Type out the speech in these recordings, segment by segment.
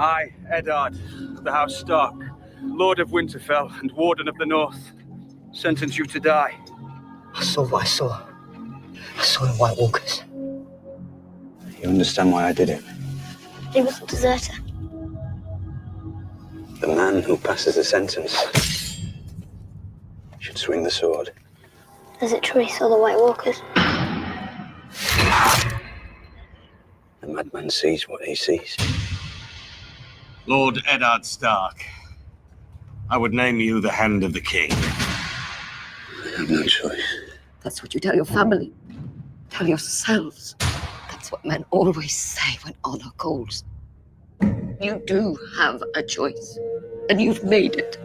I, Eddard, of the House Stark, Lord of Winterfell and Warden of the North, sentence you to die. I saw what I saw. I saw the White Walkers. You understand why I did it? He was a deserter. The man who passes the sentence should swing the sword. Is it true he saw the White Walkers? The madman sees what he sees. Lord Eddard Stark, I would name you the Hand of the King. I have no choice. That's what you tell your family. Tell yourselves. That's what men always say when honor calls. You do have a choice, and you've made it.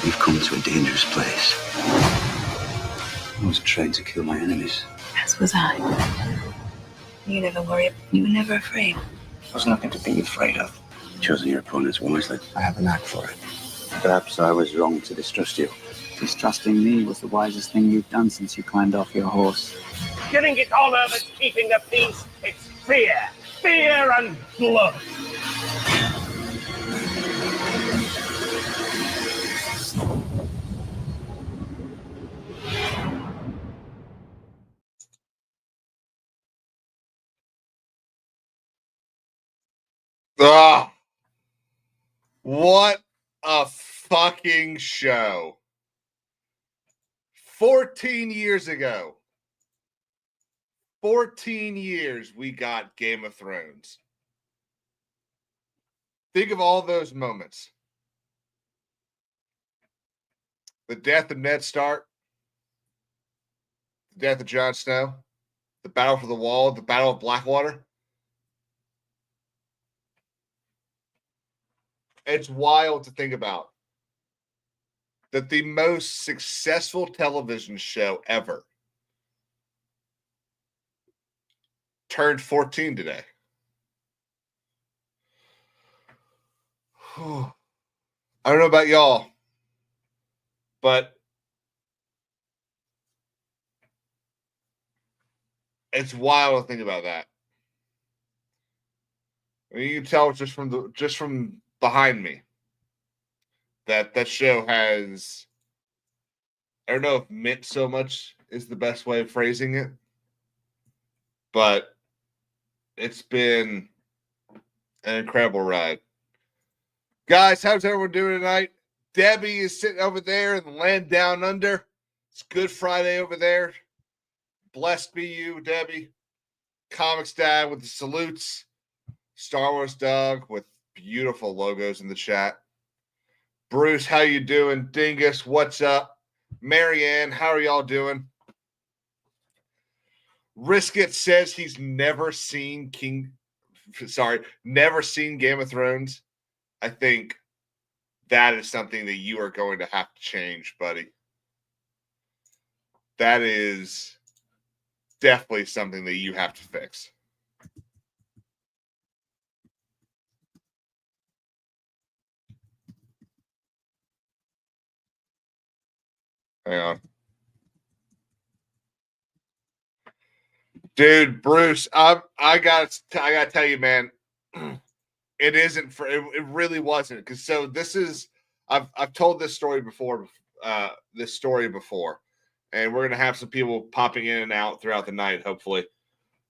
We've come to a dangerous place. I was trained to kill my enemies. As was I. You never worry. You were never afraid. There's nothing to be afraid of. You've chosen your opponents wisely. I have a knack for it. Perhaps I was wrong to distrust you. Distrusting me was the wisest thing you've done since you climbed off your horse. Giving it honor that's keeping the peace, it's fear. Fear and blood. Ah, what a fucking show. 14 years ago. 14 years we got Game of Thrones. Think of all those moments. The death of Ned Stark. The death of Jon Snow. The Battle for the Wall. The Battle of Blackwater. It's wild to think about that the most successful television show ever turned 14 today. I don't know about y'all, but it's wild to think about that. I mean, you can tell just from behind me that show has, I don't know if meant so much is the best way of phrasing it, but it's been an incredible ride. Guys, how's everyone doing tonight? Debbie is sitting over there in the land down under. It's Good Friday over there. Blessed be you, Debbie. Comics Dad with the salutes. Star Wars Doug with beautiful logos in the chat. Bruce, how you doing? Dingus, what's up? Marianne, how are y'all doing? Riskett says he's never seen Game of Thrones. I think that is something that you are going to have to change, buddy. That is definitely something that you have to fix. Hang on. Dude, Bruce, I gotta tell you, man, it isn't for it really wasn't, because so this is I've told this story before, and we're gonna have some people popping in and out throughout the night, hopefully.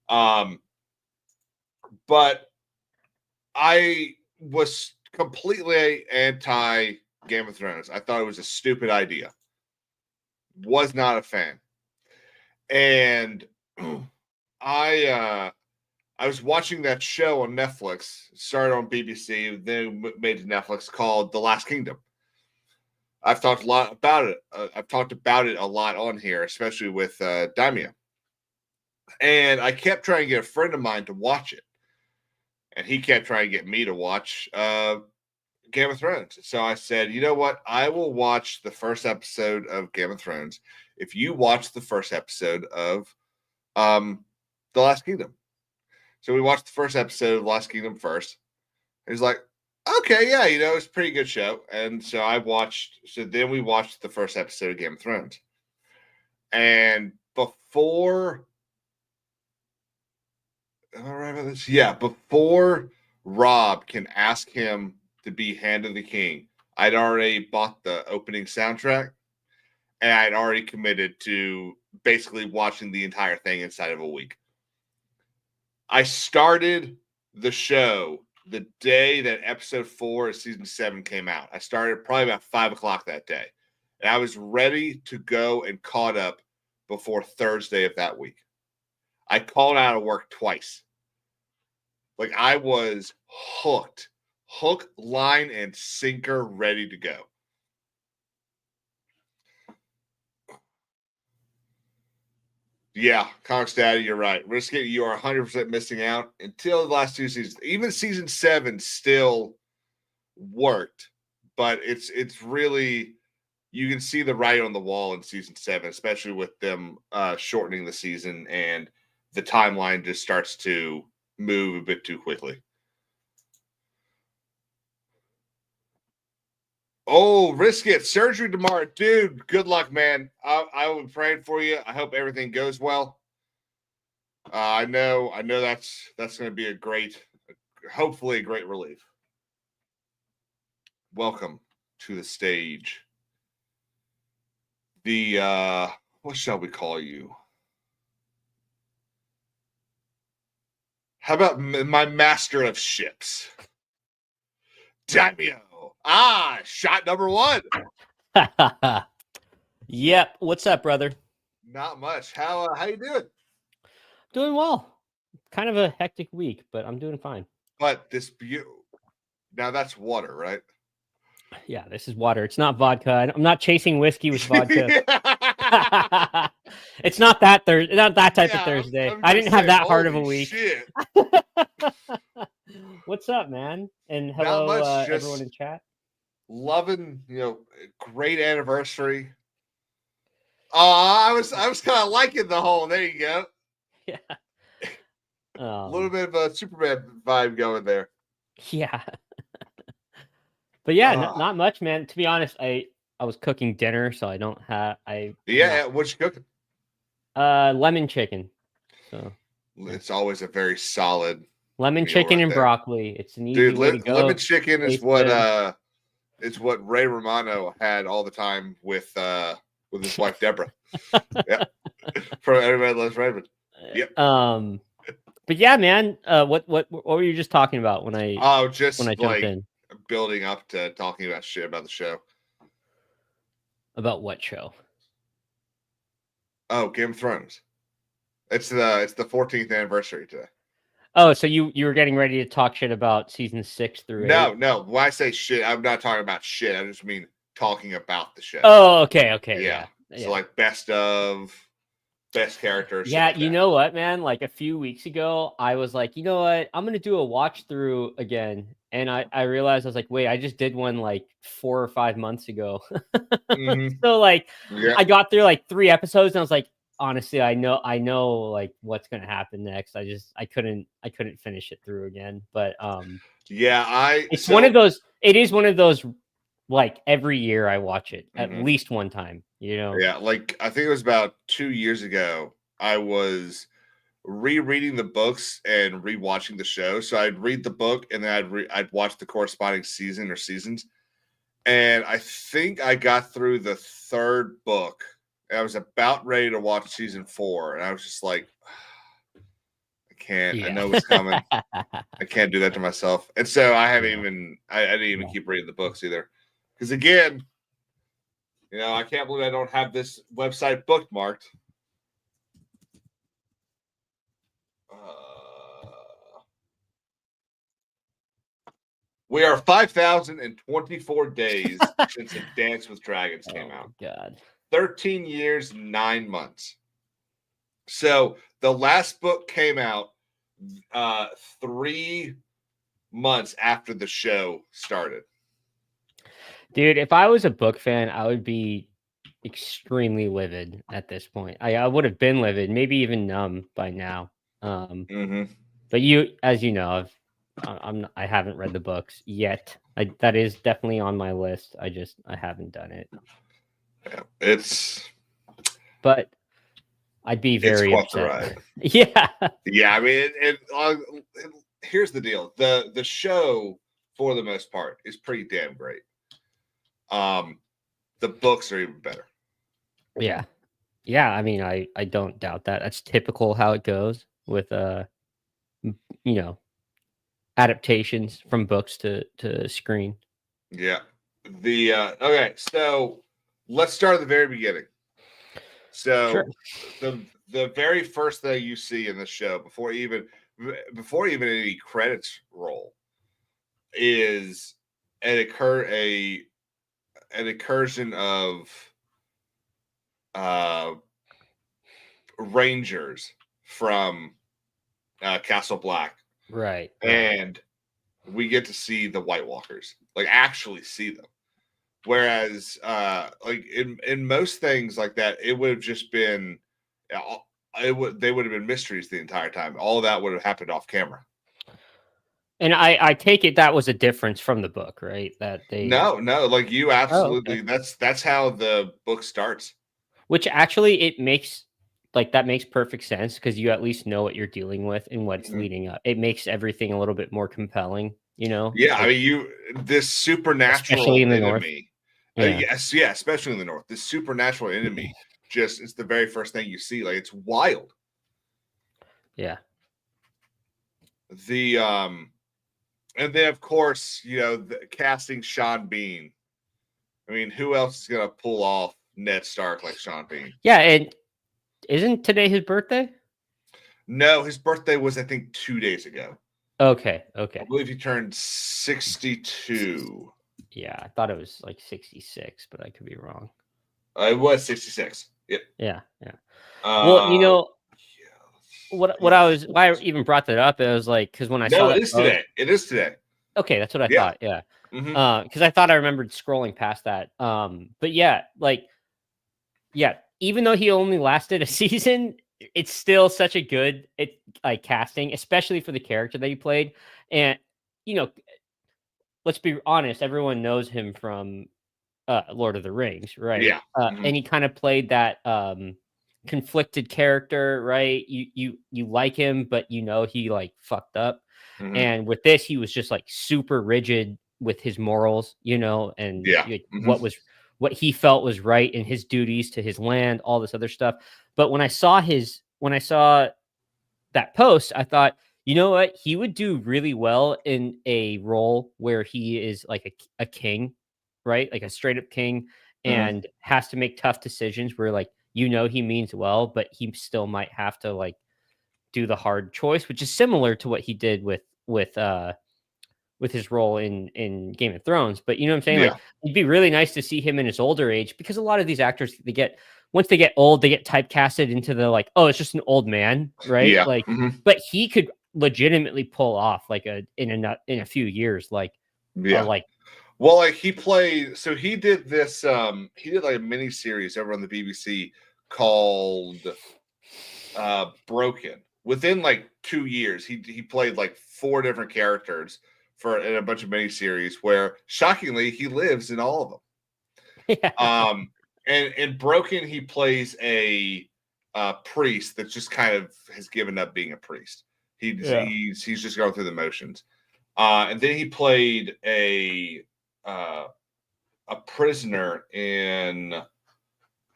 But I was completely anti Game of Thrones. I thought it was a stupid idea. Was not a fan. And I was watching that show on Netflix. It started on BBC, then made to Netflix, called The Last Kingdom. I've talked a lot about it. I've talked about it a lot on here, especially with Daimyo. And I kept trying to get a friend of mine to watch it. And he kept trying to get me to watch Game of Thrones. So I said, you know what? I will watch the first episode of Game of Thrones if you watch the first episode of The Last Kingdom. So we watched the first episode of Last Kingdom first. He's like, okay, yeah, it's a pretty good show. And so then we watched the first episode of Game of Thrones. And before, am I right about this? Yeah, before Rob can ask him to be Hand of the King, I'd already bought the opening soundtrack, and I'd already committed to basically watching the entire thing inside of a week. I started the show the day that episode 4 of season 7 came out. I started probably about 5 o'clock that day. And I was ready to go and caught up before Thursday of that week. I called out of work twice. Like, I was hooked. Hook, line, and sinker ready to go. Yeah, Comics Daddy, you're right. Risk It, you are 100% missing out until the last 2 seasons. Even season 7 still worked, but it's really, you can see the writing on the wall in season 7, especially with them shortening the season, and the timeline just starts to move a bit too quickly. Oh, Risk It, surgery tomorrow. Dude, good luck, man. I will be praying for you. I hope everything goes well. I know that's going to be a great, hopefully a great relief. Welcome to the stage. The, what shall we call you? How about my master of ships? Daimyo. Shot number 1. Yep. What's up, brother? Not much. How you doing? Doing well. Kind of a hectic week, but I'm doing fine. But this now that's water, right? Yeah, this is water. It's not vodka. I'm not chasing whiskey with vodka. It's not that not that type of Thursday. I didn't have that hard of a week. Shit. What's up, man? And hello, everyone in chat. Loving, great anniversary. I was kind of liking the whole. There you go. Yeah. A little bit of a Superman vibe going there. Yeah. But yeah, not much, man. To be honest, I was cooking dinner, so I don't have what you cooking? Lemon chicken. So it's always a very solid lemon chicken and broccoli. It's an easy way to go. Lemon chicken is what Ray Romano had all the time with his wife Deborah. Yeah. For Everybody Loves Raymond. Yep. But yeah, man, what were you just talking about when I jumped in? Building up to talking about shit about the show. About what show? Oh, Game of Thrones. It's the 14th anniversary today. Oh, so you were getting ready to talk shit about season 6 through 8? No. When I say shit, I'm not talking about shit. I just mean talking about the show. Oh, okay. Yeah. So like best characters. Yeah, you know what, man? Like a few weeks ago, I was like, you know what? I'm gonna do a watch through again. And I realized I was like, wait, I just did one like 4 or 5 months ago. Mm-hmm. So like I got through like 3 episodes and I was like, honestly, I know like what's gonna happen next. I couldn't finish it through again. But it's one of those, it is one of those, like every year I watch it at least one time, Yeah, like I think it was about 2 years ago, I was rereading the books and rewatching the show. So I'd read the book and then I'd watch the corresponding season or seasons. And I think I got through the 3rd book. And I was about ready to watch season 4. And I was just like, I can't. Yeah. I know what's coming. I can't do that to myself. And so I didn't even keep reading the books either. Because again, I can't believe I don't have this website bookmarked. We are 5,024 days since A Dance with Dragons came out. God. 13 years, 9 months. So the last book came out 3 months after the show started. Dude, if I was a book fan, I would be extremely livid at this point. I would have been livid, maybe even numb by now. But as you know, I haven't read the books yet. That is definitely on my list. I haven't done it. Yeah, but I'd be very upset. Yeah. Yeah, I mean, here's the deal. The show, for the most part, is pretty damn great. The books are even better. Yeah. Yeah, I mean, I don't doubt that. That's typical how it goes with adaptations from books to screen. Yeah. Okay, so let's start at the very beginning. So Sure. the very first thing you see in the show before even any credits roll is an incursion of Rangers from Castle Black. Right. And we get to see the White Walkers, like actually see them. Whereas like in most things like that, it would have just been they would have been mysteries the entire time. All of that would have happened off camera. And I take it that was a difference from the book, right? That they No, like you absolutely okay. That's how the book starts. Which actually it makes that makes perfect sense because you at least know what you're dealing with and what's leading up. It makes everything a little bit more compelling, Yeah, Like, I mean this supernatural especially in the enemy. North. Yeah, especially in the North. This supernatural enemy just it's the very first thing you see. Like it's wild. Yeah. The and then of course, casting Sean Bean. I mean, who else is gonna pull off Ned Stark like Sean Bean? Yeah, and isn't today his birthday? No, his birthday was I think 2 days ago. Okay. I believe he turned 62. Yeah, I thought it was like 66, but I could be wrong. It was 66. Yep. Yeah. Well, why I even brought that up, it was like because when I saw it is today. It is today. Okay, that's what I thought. Yeah. Because I thought I remembered scrolling past that. But yeah, even though he only lasted a season, it's still such a good casting, especially for the character that he played. And let's be honest, everyone knows him from Lord of the Rings, right? Yeah. And he kind of played that conflicted character, right? You like him, but he fucked up. And with this, he was just super rigid with his morals, and what he felt was right in his duties to his land, all this other stuff. But when I saw that post, I thought, you know what? He would do really well in a role where he is like a king, right? Like a straight up king and has to make tough decisions where he means well, but he still might have to do the hard choice, which is similar to what he did with his role in Game of Thrones. But you know what I'm saying? Yeah. It'd be really nice to see him in his older age because a lot of these actors, once they get old, they get typecasted into the it's just an old man, right? Yeah. But he could legitimately pull off in a few years, he played. So he did this. He did a mini series over on the BBC called Broken. Within 2 years, he played 4 different characters in a bunch of miniseries where shockingly he lives in all of them. Yeah. And in Broken, he plays a priest that just kind of has given up being a priest. He's just going through the motions. And then he played a prisoner in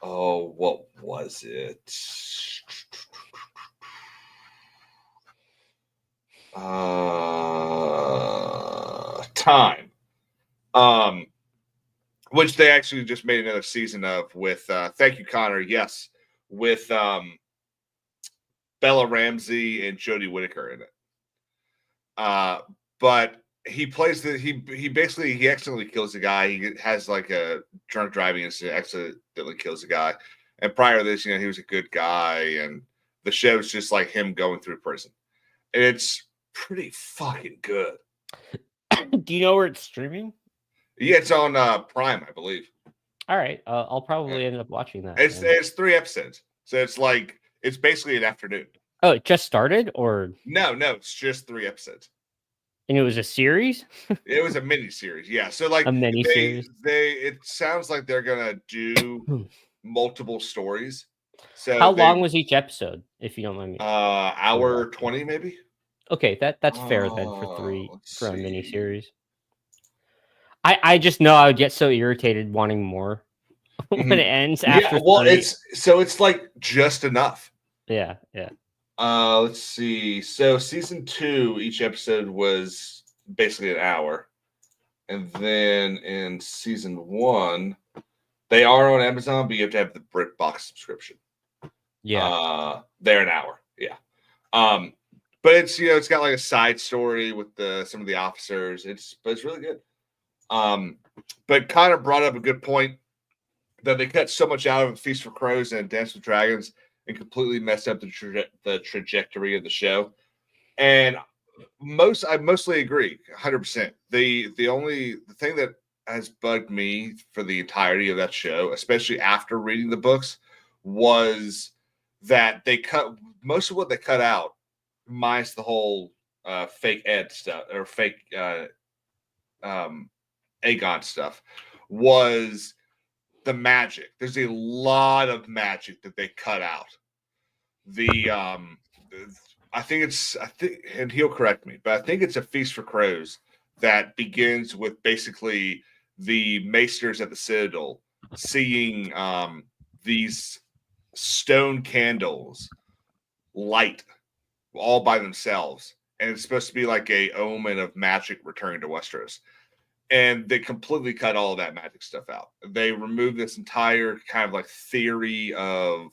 what was it? Time. Which they actually just made another season of with thank you, Connor. Yes, with Bella Ramsey and Jodie Whittaker in it. But he plays he accidentally kills a guy. He has a drunk driving incident, accidentally kills a guy. And prior to this, he was a good guy, and the show's just him going through prison. And it's pretty fucking good. Do you know where it's streaming? Yeah, it's on Prime, I believe. All right, I'll probably end up watching that. It's 3 episodes, so it's basically an afternoon. Oh, it just started, or no, it's just 3 episodes. And it was a series? It was a mini series, yeah. So a mini series. It sounds like they're gonna do multiple stories. So how long was each episode, if you don't mind me? Hour 20, maybe. Okay, that's fair then for 3 let's for a see. miniseries. I just know I would get so irritated wanting more when it ends after Yeah, well, 3. it's like just enough. Yeah. Let's see. So season 2, each episode was basically an hour, and then in season 1, they are on Amazon, but you have to have the BritBox subscription. Yeah. They're an hour. Yeah. But it's it's got like a side story with some of the officers. But it's really good. But Connor brought up a good point that they cut so much out of Feast for Crows and Dance with Dragons and completely messed up the trajectory of the show. And I mostly agree 100%. The thing that has bugged me for the entirety of that show, especially after reading the books, was that they cut most of what they cut out, minus the whole fake Ed stuff or fake Aegon stuff, was the magic. There's a lot of magic that they cut out. I think, and he'll correct me, but I think it's a Feast for Crows that begins with basically the Maesters at the Citadel seeing these stone candles light all by themselves, and it's supposed to be like a omen of magic returning to Westeros. And they completely cut all of that magic stuff out. They removed this entire kind of like theory of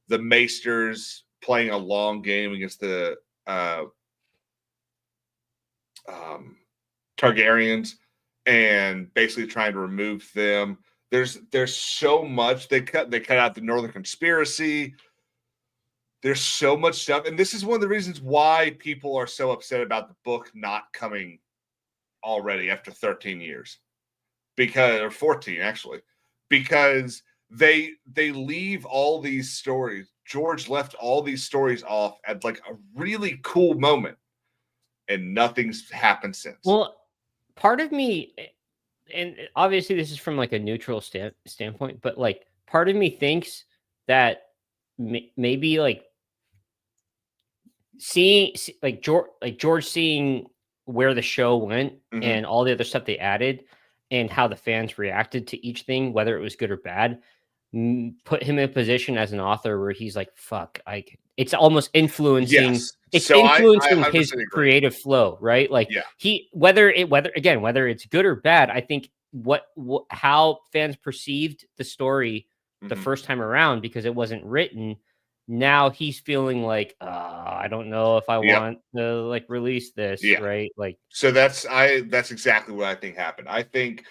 the Maesters playing a long game against the Targaryens and basically trying to remove them. There's so much they cut out the Northern Conspiracy. There's so much stuff, and this is one of the reasons why people are so upset about the book not coming already after 13 years, or 14 actually, because they leave all these stories. George left all these stories off at like a really cool moment, and nothing's happened since. Well, part of me, and obviously this is from like a neutral standpoint, but like part of me thinks that maybe like seeing like George seeing where the show went and all the other stuff they added and how the fans reacted to each thing, whether it was good or bad, put him in a position as an author where he's like, fuck, it's almost influencing. Yes. It's So influencing I his agree. creative flow, right? Like whether it's good or bad, I think how fans perceived the story the first time around, because it wasn't written. Now he's feeling like, I don't know if I want to like release this, right? Like, so that's exactly what I think happened. I think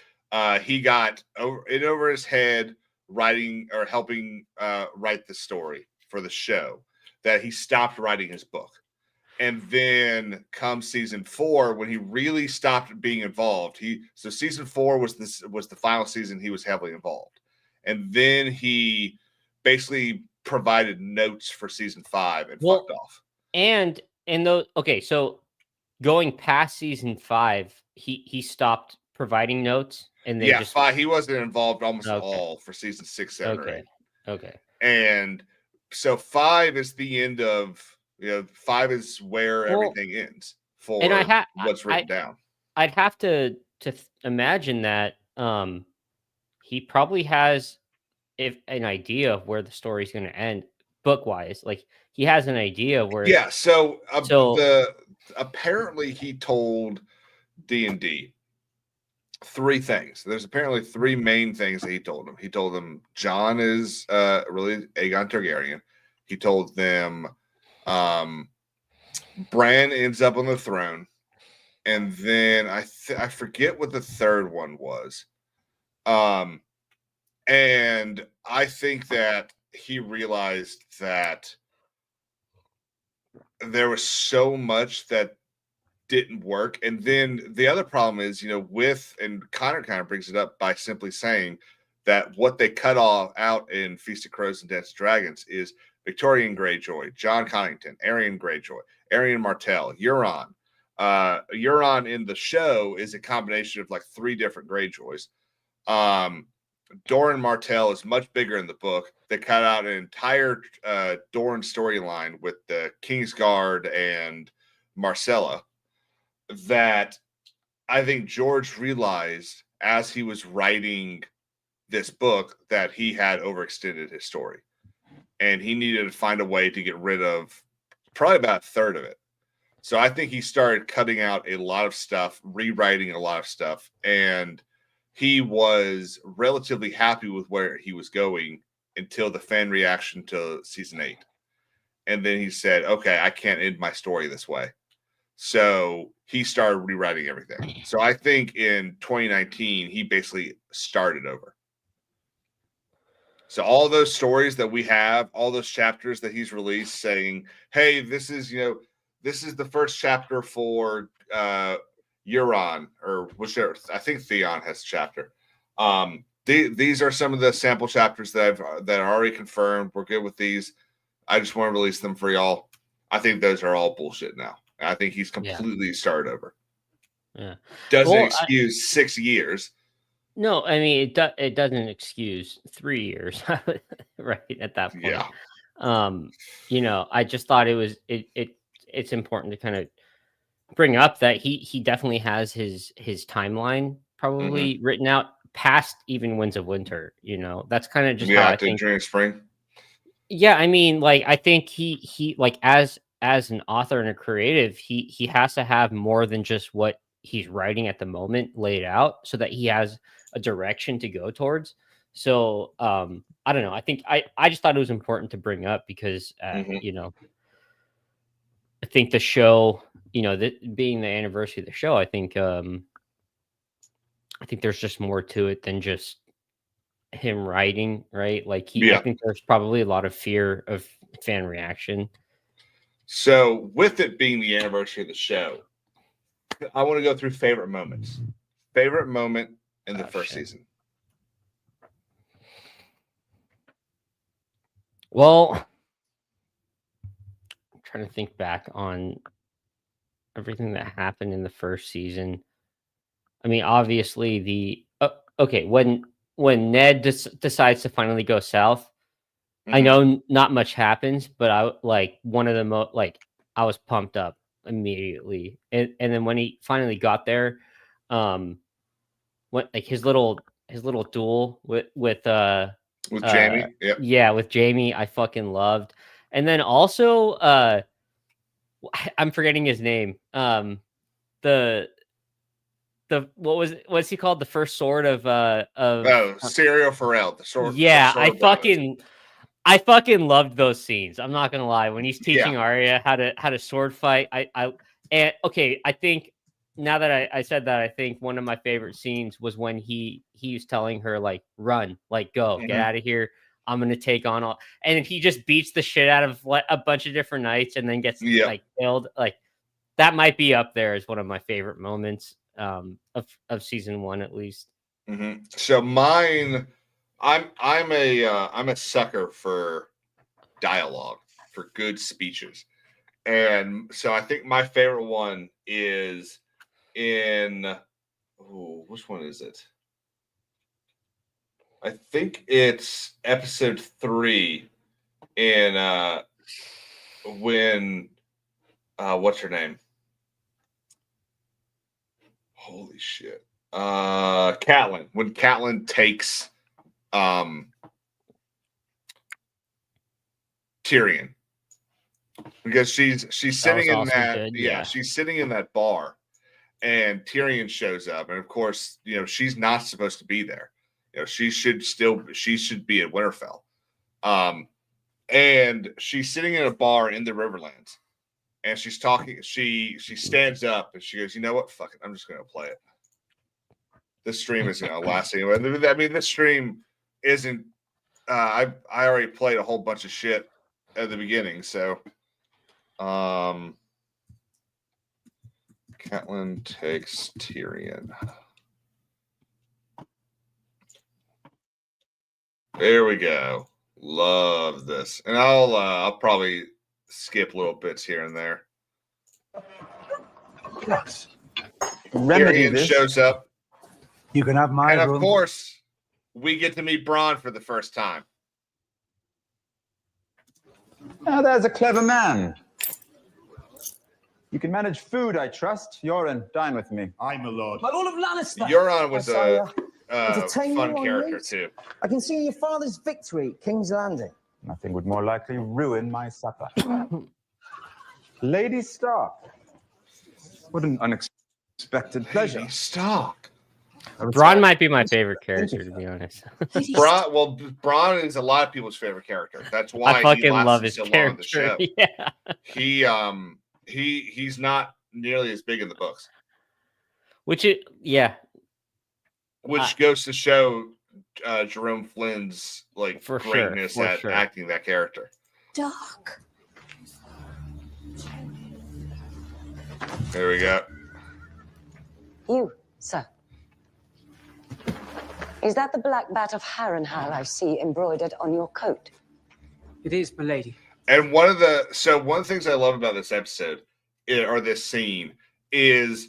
he got over his head writing or helping write the story for the show, that he stopped writing his book. And then come season 4, when he really stopped being involved, so season 4 was the final season he was heavily involved. And then he basically provided notes for season 5 and fucked off. And so going past season 5, he stopped providing notes, and they he wasn't involved almost at all for season 6, 7, or 8. Okay. And so 5 is the end of 5 is where everything ends for what's written down. I'd have to imagine that he probably has an idea of where the story's going to end book wise. Like he has an idea of where. Yeah. So apparently he told D&D 3 things. There's apparently 3 main things that he told them. He told them Jon is really Aegon Targaryen. He told them Bran ends up on the throne, and then I forget what the third one was. And I think that he realized that there was so much that didn't work. And then the other problem is, and Connor kind of brings it up by simply saying that what they cut out in Feast of Crows and Dance of Dragons is Victorian Greyjoy, Jon Connington, Aerion Greyjoy, Aerion Martell, Euron. Euron in the show is a combination of like 3 different Greyjoys. Doran Martell is much bigger in the book. They cut out an entire Doran storyline with the Kingsguard and Marcella, that I think George realized as he was writing this book that he had overextended his story, and he needed to find a way to get rid of probably about a third of it. So I think he started cutting out a lot of stuff, rewriting a lot of stuff, and he was relatively happy with where he was going until the fan reaction to season 8. And then he said, okay, I can't end my story this way. So he started rewriting everything. So I think in 2019, he basically started over. So all those stories that we have, all those chapters that he's released saying, hey, this is the first chapter for Euron, or whichever, I think Theon has a chapter. These are some of the sample chapters that are already confirmed. We're good with these. I just want to release them for y'all. I think those are all bullshit now. I think he's completely started over. Yeah. Doesn't excuse 6 years. No, I mean it doesn't excuse 3 years, right? At that point. Yeah. I just thought it's important to kind of bring up that he definitely has his timeline probably written out past even Winds of Winter. That's kind of just how I think. During spring. Yeah, I mean, like I think he like as an author and a creative, he has to have more than just what he's writing at the moment laid out, so that he has a direction to go towards. So I don't know. I think I just thought it was important to bring up because I think the show, being the anniversary of the show, I think there's just more to it than just him writing, right? Like I think there's probably a lot of fear of fan reaction. So with it being the anniversary of the show, I want to go through favorite moments. Favorite moment in the first season. Well, I'm trying to think back on everything that happened in the first season. I mean, obviously when Ned decides to finally go south, I know not much happens, but I I was pumped up immediately, and then when he finally got there, his little duel with Jamie, with Jamie, I fucking loved, and then also I'm forgetting his name, what's he called? The first sword of Syrio Forel, the sword. Yeah, the sword I fucking loved those scenes. I'm not gonna lie. When he's teaching Arya how to sword fight, I think now that I said that, I think one of my favorite scenes was when he was telling her like, run, like go, get out of here. I'm gonna take on all, and he just beats the shit out of a bunch of different knights and then gets like killed. Like that might be up there as one of my favorite moments of season 1 at least. So mine, I'm a sucker for dialogue, for good speeches, and so I think my favorite one is in which one is it? I think it's episode 3 in when what's her name? Holy shit. Catelyn. When Catelyn takes Tyrion. Because she's sitting in that she's sitting in that bar and Tyrion shows up, and of course, she's not supposed to be there. She should be at Winterfell. And she's sitting in a bar in the Riverlands, and she's talking. She stands up and she goes, "You know what? Fuck it. I'm just going to play it. This stream isn't going to last anyway." I mean, this stream isn't. I already played a whole bunch of shit at the beginning, so. Catelyn takes Tyrion. There we go. Love this, and I'll probably skip little bits here and there. Yes. Tyrion shows up. You can have my room. And room. Of course, we get to meet Bronn for the first time. Oh, there's a clever man. You can manage food, I trust. Yoren, dine with me. I'm a lord. My Lord of Lannister. Euron was a entertain you fun on character meat? too. I can see your father's victory at King's Landing. Nothing would more likely ruin my supper. Lady Stark. What an unexpected pleasure. Lady Stark. Bronn might be my favorite character, to be honest. Bronn is a lot of people's favorite character. That's why I fucking he lasted love his so long on the character. show. He's not nearly as big in the books. Which goes to show Jerome Flynn's greatness at acting that character. Dark. There we go. You, sir. Is that the black bat of Harrenhal I see embroidered on your coat? It is, milady. And one of the things I love about this episode or this scene is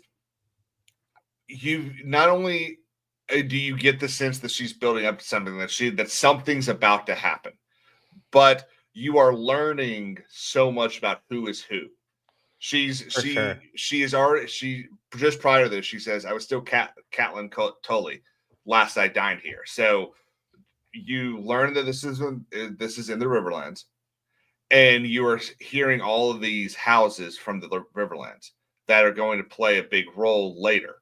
you not only do you get the sense that she's building up to something that something's about to happen, but you are learning so much about who is who. She is already just prior to this, she says, I was still Catelyn Tully last I dined here. So you learn that this is in the Riverlands, and you are hearing all of these houses from the Riverlands that are going to play a big role later,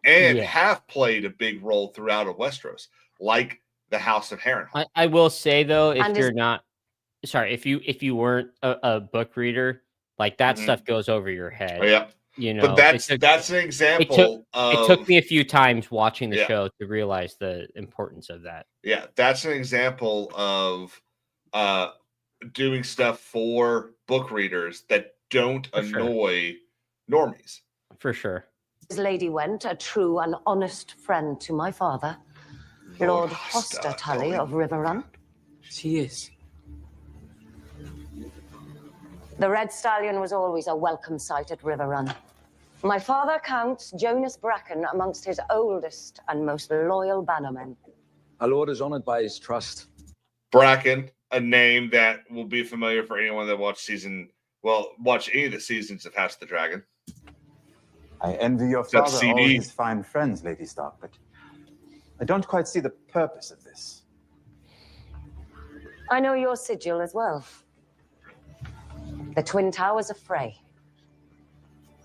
and have played a big role throughout Westeros, like the House of Harrenhal. I will say though, if you weren't a book reader, like that stuff goes over your head. Oh, yeah. You know, but that's an example. It took me a few times watching the show to realize the importance of that. Yeah, that's an example of doing stuff for book readers that don't annoy normies. For sure. This lady went, a true and honest friend to my father, Lord Hoster Tully of Riverrun. She is. The Red Stallion was always a welcome sight at Riverrun. My father counts Jonas Bracken amongst his oldest and most loyal bannermen. Our Lord is honored by his trust. Bracken, a name that will be familiar for anyone that watch any of the seasons of House of the Dragon. I envy your father all his fine friends, Lady Stark, but I don't quite see the purpose of this. I know your sigil as well. The Twin Towers of Frey.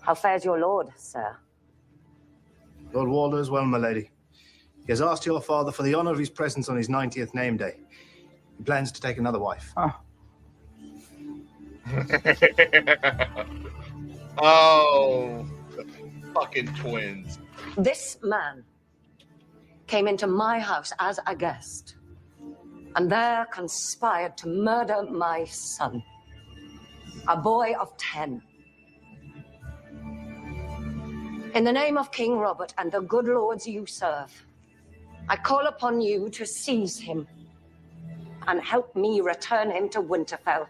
How fares your lord, sir? Lord Walder is well, my lady. He has asked your father for the honor of his presence on his 90th name day. He plans to take another wife. Oh, the fucking twins. This man came into my house as a guest, and there conspired to murder my son, a boy of 10. In the name of King Robert and the good lords you serve, I call upon you to seize him and help me return him to Winterfell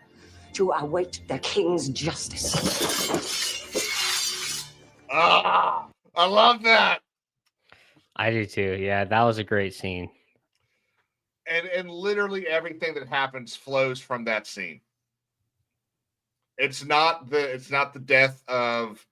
to await the king's justice. Ah, I love that. I do too. Yeah, that was a great scene. And literally everything that happens flows from that scene. It's not the death of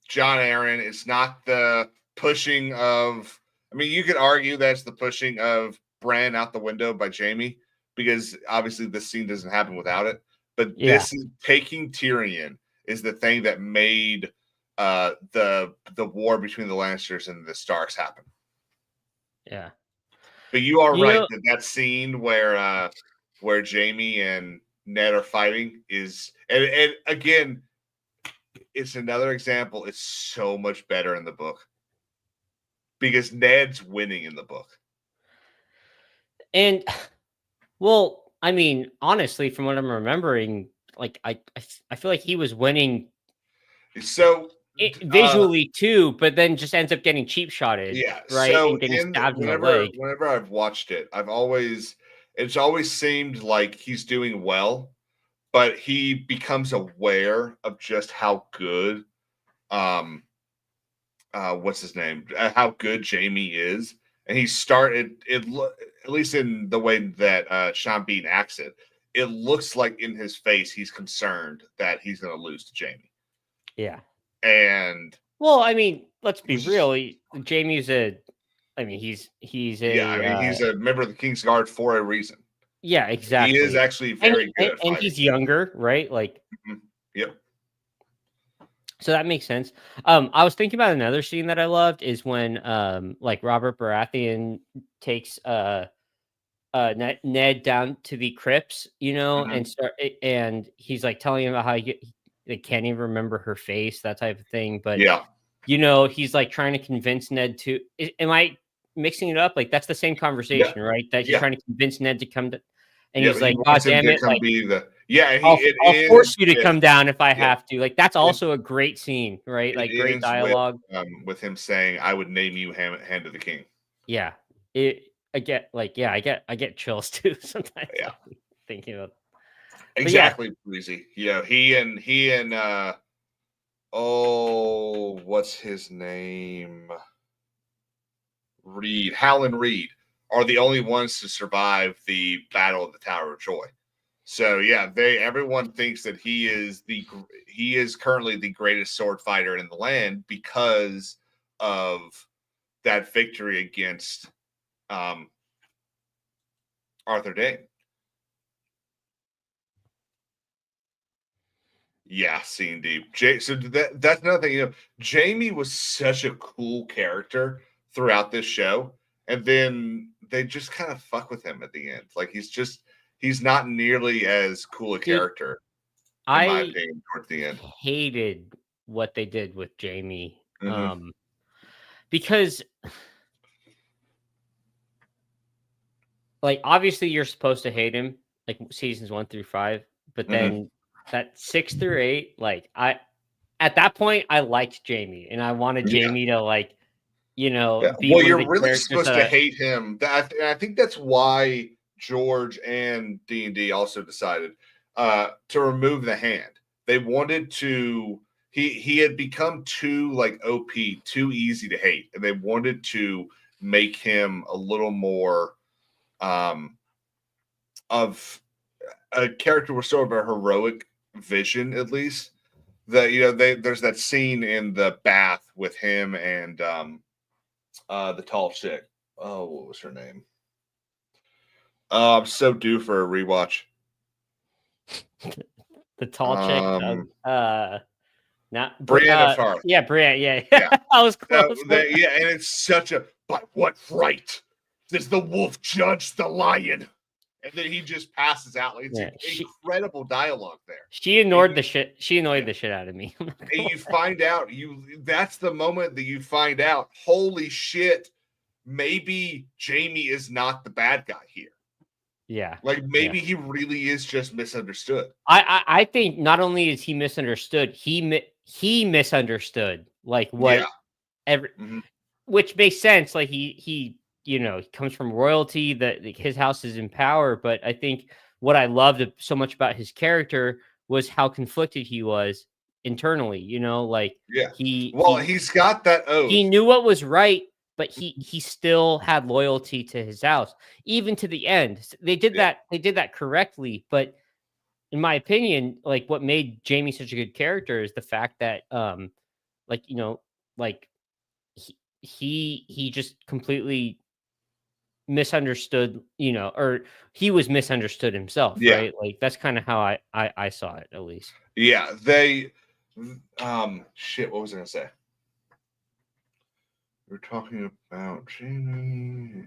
Jon Arryn. It's not the pushing of. I mean, you could argue that's the pushing of Bran out the window by Jaime, because obviously this scene doesn't happen without it. But this is taking Tyrion is the thing that made the war between the Lannisters and the Starks happen. Yeah. But you are right that scene where Jaime and Ned are fighting is and again, it's another example. It's so much better in the book because Ned's winning in the book. And well, I mean, honestly, from what I'm remembering, like I feel like he was winning. So visually too, but then just ends up getting cheap shotted. Yeah, right. So and getting stabbed in the leg. Whenever I've watched it, it's always seemed like he's doing well, but he becomes aware of just how good, what's his name? How good Jaime is, and he started it. At least in the way that Sean Bean acts it looks like in his face he's concerned that he's going to lose to Jaime. Yeah. And well, I mean, let's be real. Jamie's a. I mean, he's a. Yeah, I mean, he's a member of the King's Guard for a reason. Yeah, exactly. He is actually very good. And he's younger, right? Like. Yep. So that makes sense. I was thinking about another scene that I loved is when like Robert Baratheon takes Ned down to the crypts, you know, and he's like telling him about how they can't even remember her face, that type of thing. But you know, he's like trying to convince Ned to. Am I mixing it up? Like that's the same conversation, right? That he's trying to convince Ned to come to, and he's like, "God damn it!" Like, I'll force you to come down if I have to. Like that's also a great scene, right? Like great dialogue with him saying, "I would name you Hand of the King." Yeah, I get chills too sometimes. Yeah, thinking about exactly, Breezy. Yeah, he and what's his name? Howland Reed are the only ones to survive the Battle of the Tower of Joy. So yeah, everyone thinks that he is currently the greatest sword fighter in the land because of that victory against Arthur Dayne. Yeah, Scene Deep. So that's another thing. You know, Jamie was such a cool character throughout this show, and then they just kind of fuck with him at the end. Like he's not nearly as cool a character, in my opinion, towards the end. Hated what they did with Jamie, because, like, obviously you're supposed to hate him, like seasons 1 through 5, but then that 6 through 8, like at that point I liked Jamie, and I wanted Jamie to like. You know, well, you're really supposed to hate him. I think that's why George and D&D also decided to remove the hand. They wanted to. He had become too like OP, too easy to hate, and they wanted to make him a little more of a character with sort of a heroic vision, at least. There's that scene in the bath with him and the tall chick. Oh, what was her name? I'm so due for a rewatch. The tall chick. Not Brienne of Tarth. Yeah, Brienne. Yeah. I was close. And it's such a. By what right does the wolf judge the lion? And then he just passes out. Like, it's incredible dialogue there. She ignored the shit. She annoyed the shit out of me. And you find out that's the moment that you find out, holy shit, maybe Jamie is not the bad guy here. Yeah. Like maybe he really is just misunderstood. I think not only is he misunderstood, he misunderstood like what which makes sense. Like he you know, he comes from royalty, that his house is in power. But I think what I loved so much about his character was how conflicted he was internally, you know, like he's got that oath. He knew what was right, but he still had loyalty to his house, even to the end. They did that correctly. But in my opinion, like what made Jamie such a good character is the fact that like, you know, like he just completely misunderstood, you know, or he was misunderstood himself, right? Like that's kind of how I saw it, at least. Yeah, they shit, what was I gonna say? We're talking about Jamie.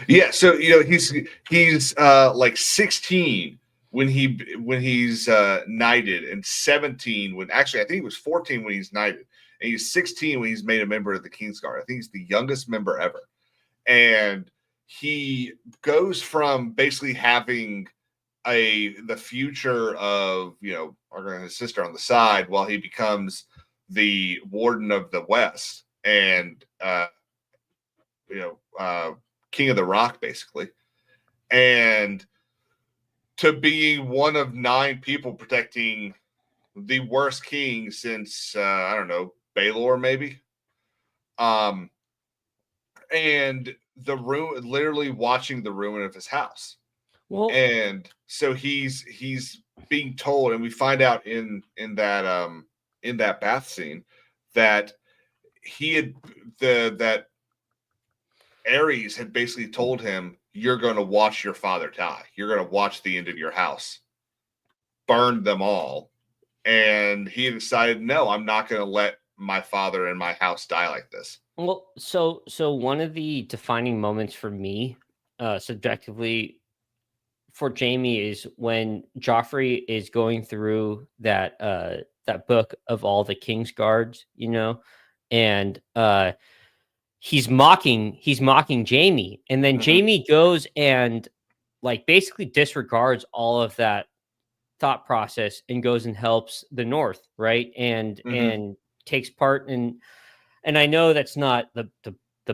Yeah, so you know he's like 16 when he's knighted, and 17 when actually I think he was 14 when he's knighted, and he's 16 when he's made a member of the King's Guard. I think he's the youngest member ever. And he goes from basically having the future of, you know, Margaret and his sister on the side while he becomes the Warden of the West and King of the Rock, basically. And to being one of 9 people protecting the worst king since I don't know, Baelor maybe. And the ruin, literally watching the ruin of his house. Well, and so he's being told, and we find out in that in that bath scene that that Ares had basically told him, you're going to watch your father die. You're going to watch the end of your house. Burned them all. And he decided, no, I'm not going to let my father and my house die like this. Well, so one of the defining moments for me, subjectively, for Jaime is when Joffrey is going through that book of all the King's Guards, and he's mocking Jaime, and then Jaime goes and like basically disregards all of that thought process and goes and helps the North, right? And takes part in, and I know that's not the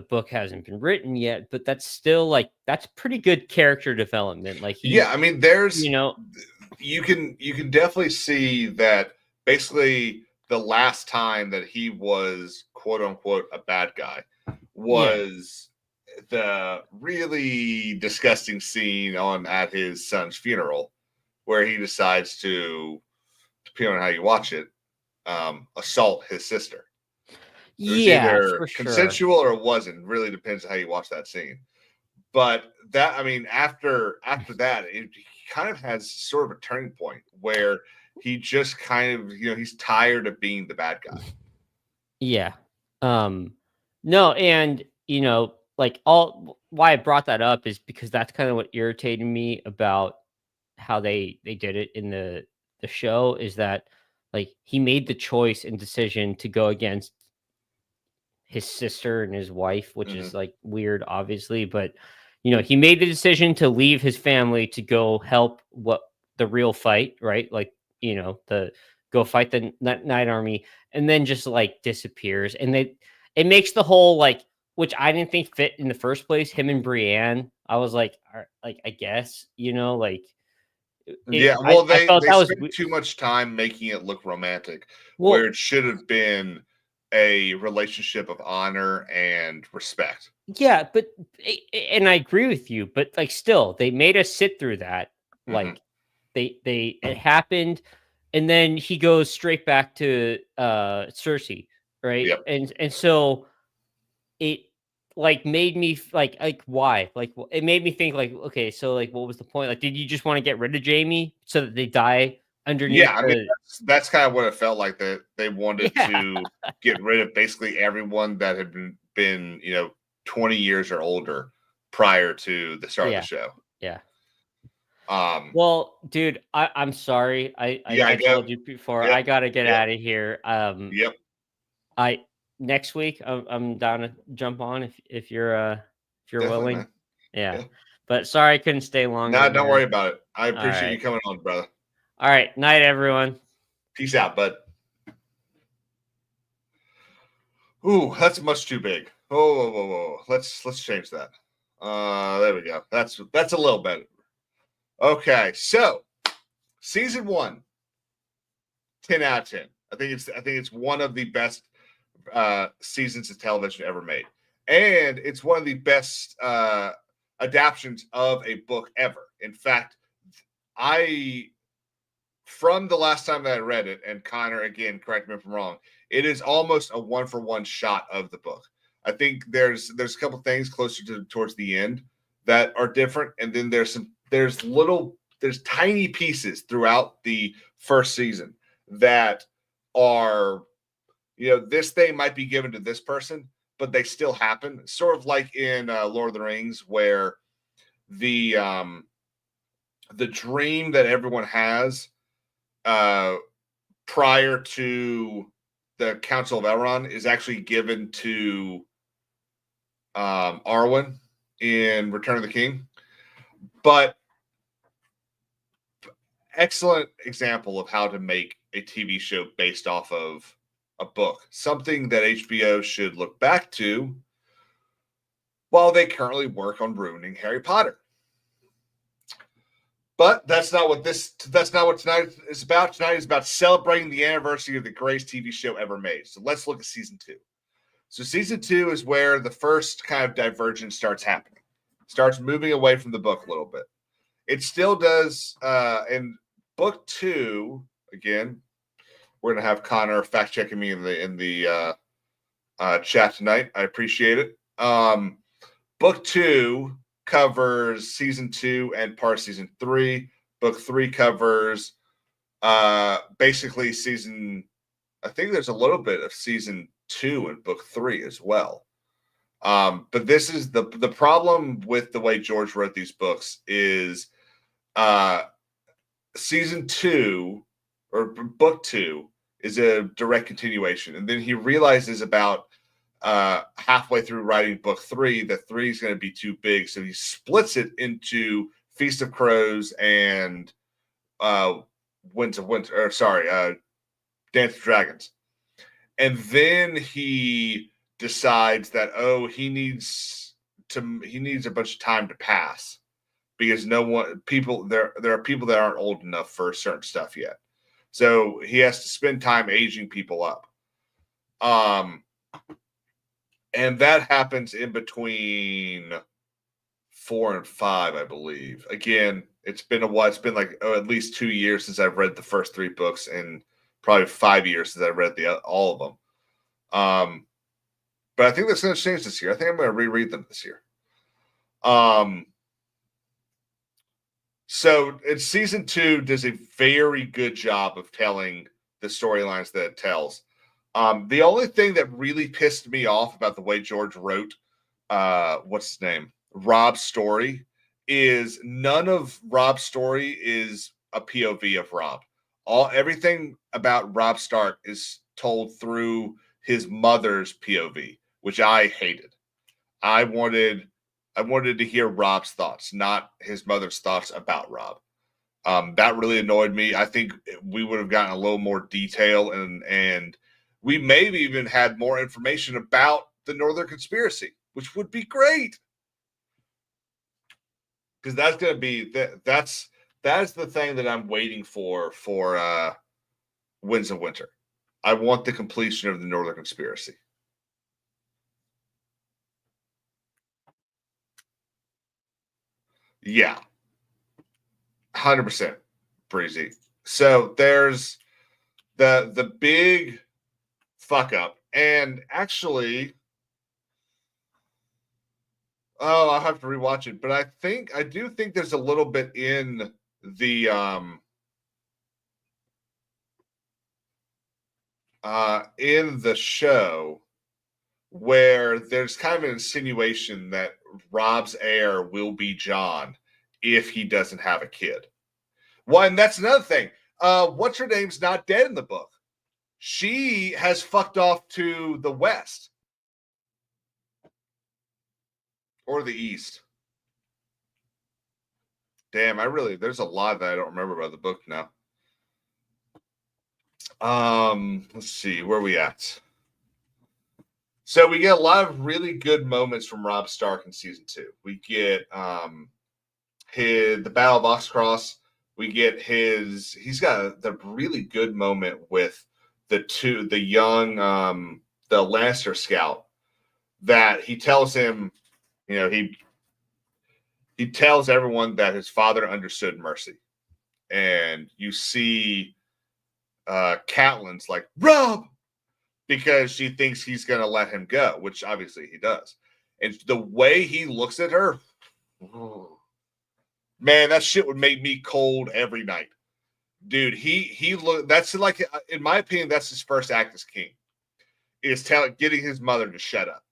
book hasn't been written yet, but that's still like that's pretty good character development. Like I mean, there's you can definitely see that basically the last time that he was quote unquote a bad guy was the really disgusting scene at his son's funeral, where he decides to, depending on how you watch it, assault his sister. It was either for sure. consensual or it wasn't. Really depends on how you watch that scene. But that, I mean, after that, it kind of has sort of a turning point where he just kind of, he's tired of being the bad guy. Yeah. No, and like why I brought that up is because that's kind of what irritated me about how they did it in the show, is that like he made the choice and decision to go against his sister and his wife, which is like weird, obviously, but he made the decision to leave his family to go help the real fight, right? Like, the go fight the Night Army, and then just like disappears. And it makes the whole like, which I didn't think fit in the first place, him and Brienne. I was like I guess, like. They spent too much time making it look romantic, where it should have been a relationship of honor and respect. Yeah, but and I agree with you, but like still, they made us sit through that. Like it happened, and then he goes straight back to Cersei, right? Yep. And so it like made me like why? Like it made me think like, okay, so like what was the point? Like, did you just want to get rid of Jaime so that they die underneath? Yeah, I mean that's kind of what it felt like, that they wanted to get rid of basically everyone that had been 20 years or older prior to the start of the show. Yeah. Well, dude, I'm sorry. I told you before. I gotta get out of here. Next week I'm down to jump on if you're willing. Man. Yeah. But sorry I couldn't stay longer. No, don't worry about it. I appreciate you coming on, brother. All right. Night, everyone. Peace out, bud. Ooh, that's much too big. Whoa. Let's change that. There we go. That's a little better. Okay, so season 1, 10 out of 10. I think it's one of the best seasons of television ever made, and it's one of the best adaptations of a book ever. In fact, from the last time that I read it, and Connor, again, correct me if I'm wrong, it is almost a 1-for-1 shot of the book. I think there's a couple things closer towards the end that are different, and then there's tiny pieces throughout the first season that are, this thing might be given to this person, but they still happen. Sort of like in Lord of the Rings, where the dream that everyone has prior to the Council of Elrond is actually given to Arwen in Return of the King. But excellent example of how to make a TV show based off of a book, something that HBO should look back to while they currently work on ruining Harry Potter. But that's not what tonight is about. Tonight is about celebrating the anniversary of the greatest TV show ever made. So let's look at season 2. So season 2 is where the first kind of divergence starts happening. Starts moving away from the book a little bit. It still does in book 2, again, We're gonna have Connor fact checking me in the chat tonight. I appreciate it. Book 2 covers season 2 and part of season 3. Book 3 covers basically season. I think there's a little bit of season 2 in book 3 as well. But this is the problem with the way George wrote these books is season 2 or book 2 is a direct continuation. And then he realizes about halfway through writing book 3 that 3 is going to be too big. So he splits it into Feast of Crows and Dance of Dragons. And then he decides that he needs a bunch of time to pass because there are people that aren't old enough for certain stuff yet. So he has to spend time aging people up. And that happens in between 4 and 5, I believe. Again, it's been a while. It's been like at least 2 years since I've read the first 3 books, and probably 5 years since I've read all of them. But I think that's going to change this year. I think I'm going to reread them this year. So in season 2 does a very good job of telling the storylines that it tells. The only thing that really pissed me off about the way George wrote, what's his name? Rob's story, is none of Rob's story is a POV of Rob. Everything about Robb Stark is told through his mother's POV, which I hated. I wanted to hear Rob's thoughts, not his mother's thoughts about Rob. That really annoyed me. I think we would have gotten a little more detail and we maybe even had more information about the Northern Conspiracy, which would be great. Because that's going to be that's the thing that I'm waiting for Winds of Winter. I want the completion of the Northern Conspiracy. Yeah. 100% Breezy. So there's the big fuck up. And actually, I'll have to rewatch it, but I do think there's a little bit in the show where there's kind of an insinuation that Rob's heir will be Jon if he doesn't have a kid. Well, and that's another thing. What's her name's not dead in the book. She has fucked off to the west. Or the east. Damn, there's a lot that I don't remember about the book now. Let's see, where are we at? So we get a lot of really good moments from Robb Stark in season 2. We get the Battle of Oxcross. We get he's got the really good moment with the young the Lannister scout that he tells him, he tells everyone that his father understood mercy. And you see Catelyn's like, Robb! Because she thinks he's going to let him go, which obviously he does. And the way he looks at her, man, that shit would make me cold every night. Dude, that's like, in my opinion, that's his first act as king, is getting his mother to shut up.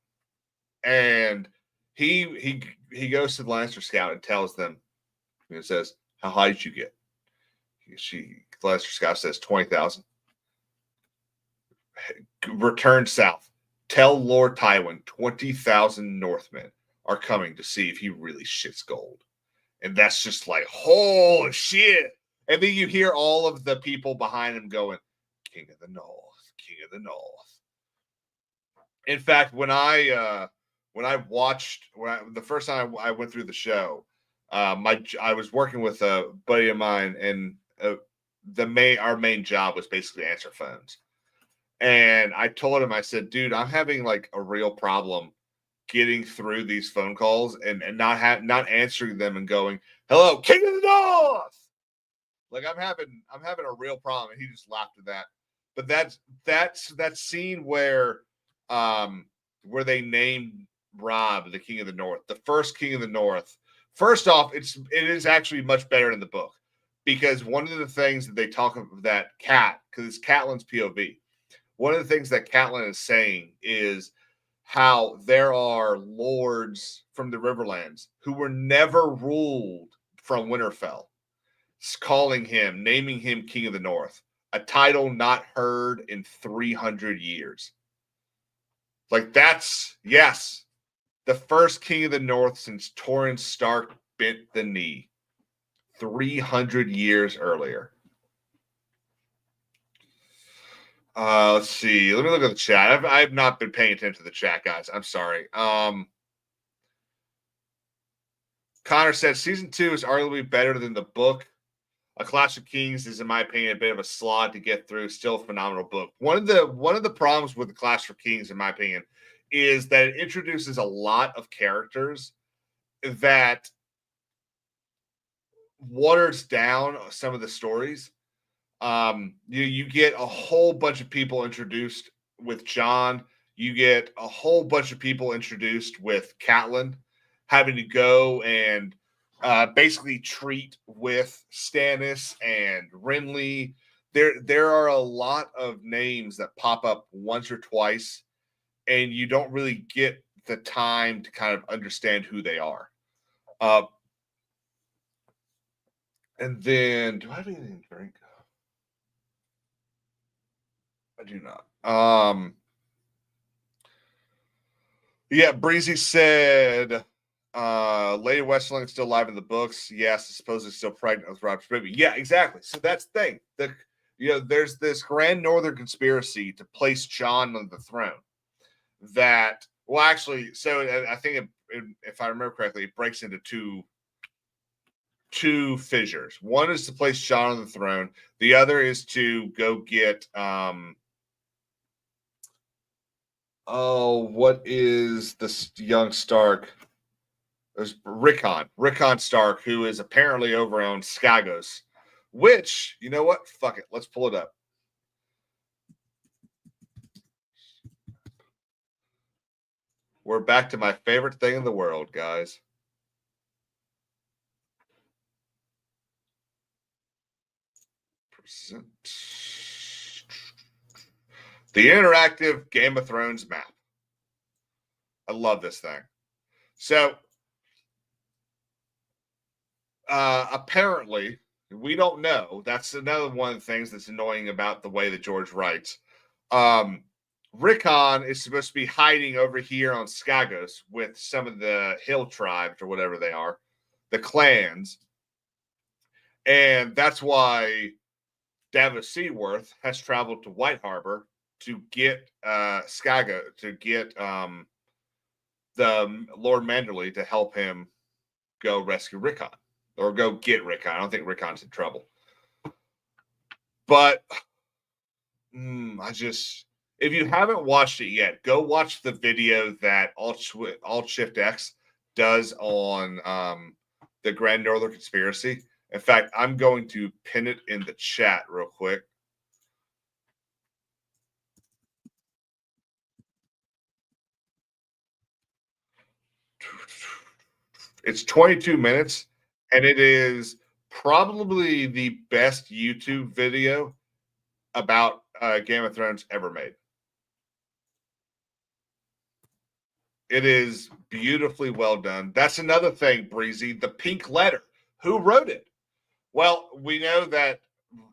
And he goes to the Lannister scout and tells them, and says, how high did you get? The Lannister scout says 20,000. Return south. Tell Lord Tywin 20,000 Northmen are coming to see if he really shits gold. And that's just like, holy shit. And then you hear all of the people behind him going, King of the North, King of the North. In fact, when the first time I went through the show, I was working with a buddy of mine, and our main job was basically answer phones. And I told him, I said, dude, I'm having like a real problem getting through these phone calls and not answering them and going, hello, King of the North. Like I'm having a real problem. And he just laughed at that. But that's that scene where they named Robb the King of the North, the first King of the North. First off, it is actually much better in the book, because one of the things that they talk about that because it's Catelyn's POV. One of the things that Catelyn is saying is how there are lords from the Riverlands who were never ruled from Winterfell, naming him King of the North, a title not heard in 300 years. Like, that's, yes, the first King of the North since Torrhen Stark bent the knee 300 years earlier. Let's see. Let me look at the chat. I've not been paying attention to the chat, guys. I'm sorry. Connor said season 2 is arguably better than the book. A Clash of Kings is, in my opinion, a bit of a slog to get through. Still a phenomenal book. One of the problems with the Clash of Kings, in my opinion, is that it introduces a lot of characters that waters down some of the stories. You get a whole bunch of people introduced with Jon. You get a whole bunch of people introduced with Catelyn having to go and basically treat with Stannis and Renly. There are a lot of names that pop up once or twice, and you don't really get the time to kind of understand who they are. And then, do I have anything to drink? I do not. Yeah, Breezy said Lady Westerling is still alive in the books. Yes, supposedly still pregnant with Robert's baby. Yeah, exactly. So that's the thing. There's this grand northern conspiracy to place Jon on the throne. That, well, actually, so I think if I remember correctly, it breaks into two fissures. One is to place Jon on the throne. The other is to go get what is this young Stark? There's Rickon Stark, who is apparently over on Skagos, which, you know what? Fuck it. Let's pull it up. We're back to my favorite thing in the world, guys. The interactive Game of Thrones map. I love this thing. So, apparently, we don't know. That's another one of the things that's annoying about the way that George writes. Rickon is supposed to be hiding over here on Skagos with some of the hill tribes or whatever they are, the clans. And that's why Davos Seaworth has traveled to White Harbor to get Skagos, to get the Lord Manderley to help him go rescue Rickon, or go get Rickon. I don't think Rickon's in trouble. But if you haven't watched it yet, go watch the video that Alt Shift X does on the Grand Northern Conspiracy. In fact, I'm going to pin it in the chat real quick. It's 22 minutes, and it is probably the best YouTube video about Game of Thrones ever made. It is beautifully well done. That's another thing, Breezy. The pink letter. Who wrote it? Well, we know that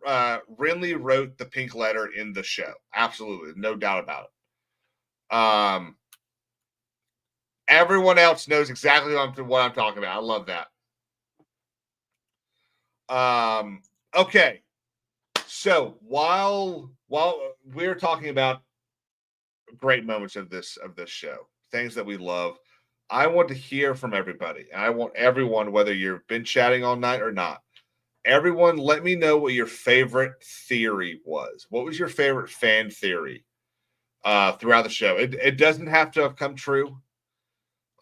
Renly wrote the pink letter in the show. Absolutely. No doubt about it. Everyone else knows exactly what I'm talking about. I love that. Okay. So while we're talking about great moments of this show, things that we love, I want to hear from everybody. And I want everyone, whether you've been chatting all night or not, everyone, let me know what your favorite theory was. What was your favorite fan theory throughout the show? It doesn't have to have come true.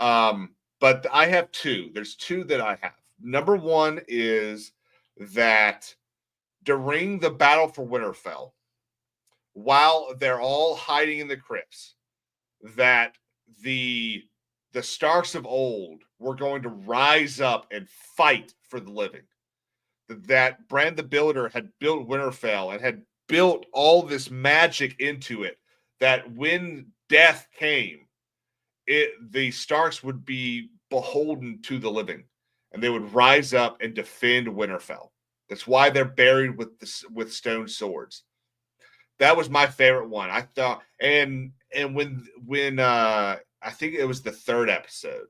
But I have two. There's two that I have. Number one is that during the Battle for Winterfell, while they're all hiding in the crypts, that the Starks of old were going to rise up and fight for the living. That Bran the Builder had built Winterfell and had built all this magic into it, that when death came, the Starks would be beholden to the living, and they would rise up and defend Winterfell. That's why they're buried with stone swords. That was my favorite one. I thought, and when I think it was the third episode.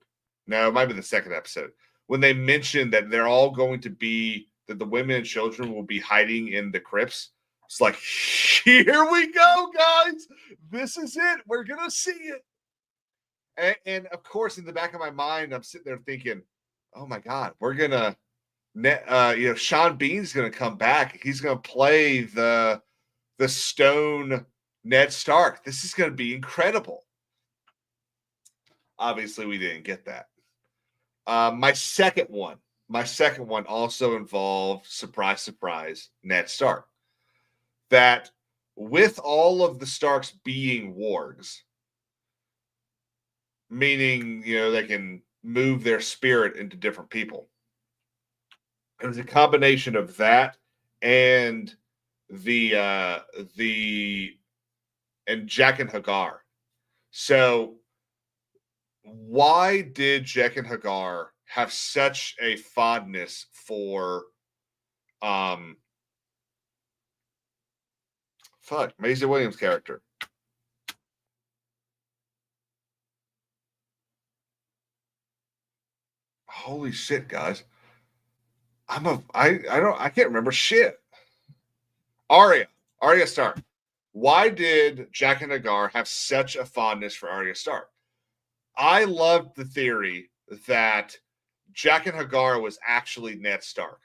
No, it might be the second episode, when they mentioned that they're all going to be, that the women and children will be hiding in the crypts. It's like, here we go, guys. This is it. We're gonna see it. And of course, in the back of my mind, I'm sitting there thinking, oh my God, we're gonna, Sean Bean's gonna come back. He's gonna play the stone Ned Stark. This is gonna be incredible. Obviously, we didn't get that. My second one also involved, surprise, surprise, Ned Stark. That with all of the Starks being wargs, meaning, they can move their spirit into different people. It was a combination of that and Jaqen H'ghar. So why did Jaqen H'ghar have such a fondness for Maisie Williams' character? Holy shit, guys. I can't remember shit. Arya Stark. Why did Jaqen H'ghar have such a fondness for Arya Stark? I loved the theory that Jaqen H'ghar was actually Ned Stark,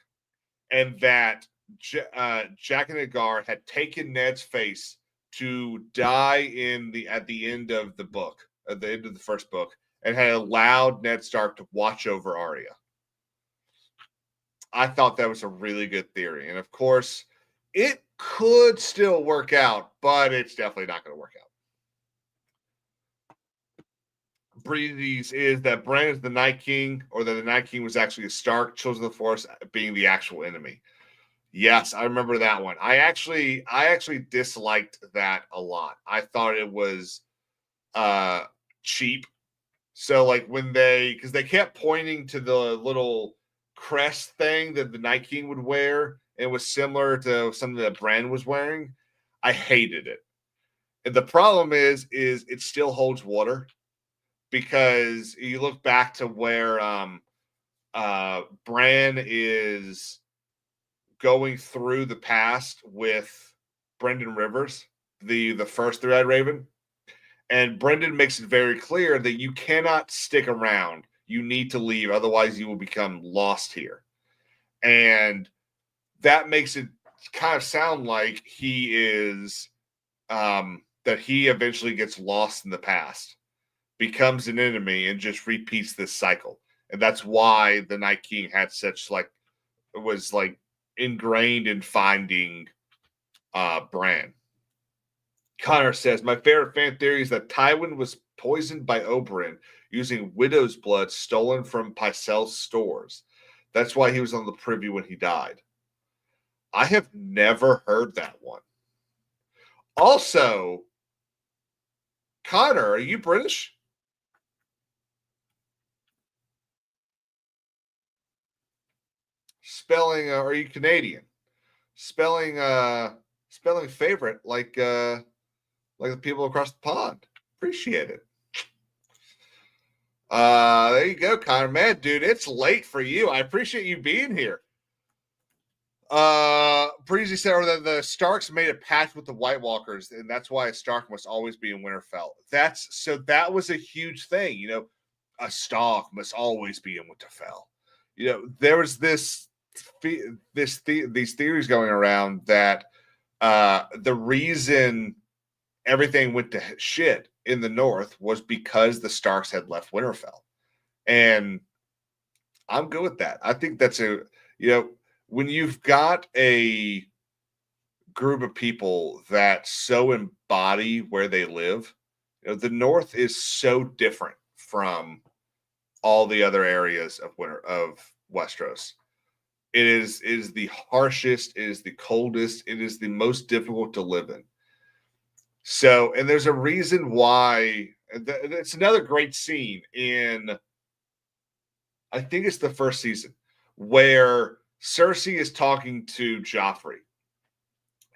and that Jaqen H'ghar had taken Ned's face to die at the end of the book, at the end of the first book, and had allowed Ned Stark to watch over Arya. I thought that was a really good theory. And of course, it could still work out, but it's definitely not going to work out. Breezy's is that Bran is the Night King, or that the Night King was actually a Stark, Children of the Forest being the actual enemy. Yes, I remember that one. I actually disliked that a lot. I thought it was cheap. So like because they kept pointing to the little crest thing that the Night King would wear, and it was similar to something that Bran was wearing. I hated it. And the problem is it still holds water, because you look back to where Bran is going through the past with Brynden Rivers, the first Three-Eyed Raven. And Brynden makes it very clear that you cannot stick around. You need to leave, otherwise you will become lost here. And that makes it kind of sound like he is, that he eventually gets lost in the past, becomes an enemy, and just repeats this cycle. And that's why the Night King had such was ingrained in finding Bran. Connor says, my favorite fan theory is that Tywin was poisoned by Oberyn using widow's blood stolen from Pycelle's stores. That's why he was on the privy when he died. I have never heard that one. Also, Connor, are you British? Spelling, are you Canadian? Spelling favorite like the people across the pond. Appreciate it. There you go, Connor. Man, dude, it's late for you. I appreciate you being here. Breezy said that the Starks made a pact with the White Walkers, and that's why a Stark must always be in Winterfell. That was a huge thing. A Stark must always be in Winterfell. There was these theories going around that the reason everything went to shit in the North was because the Starks had left Winterfell. And I'm good with that. I think that's when you've got a group of people that so embody where they live. You know, the North is so different from all the other areas of Westeros. It is the harshest, it is the coldest, it is the most difficult to live in. So, and there's a reason why. It's another great scene in, I think it's the first season, where Cersei is talking to Joffrey,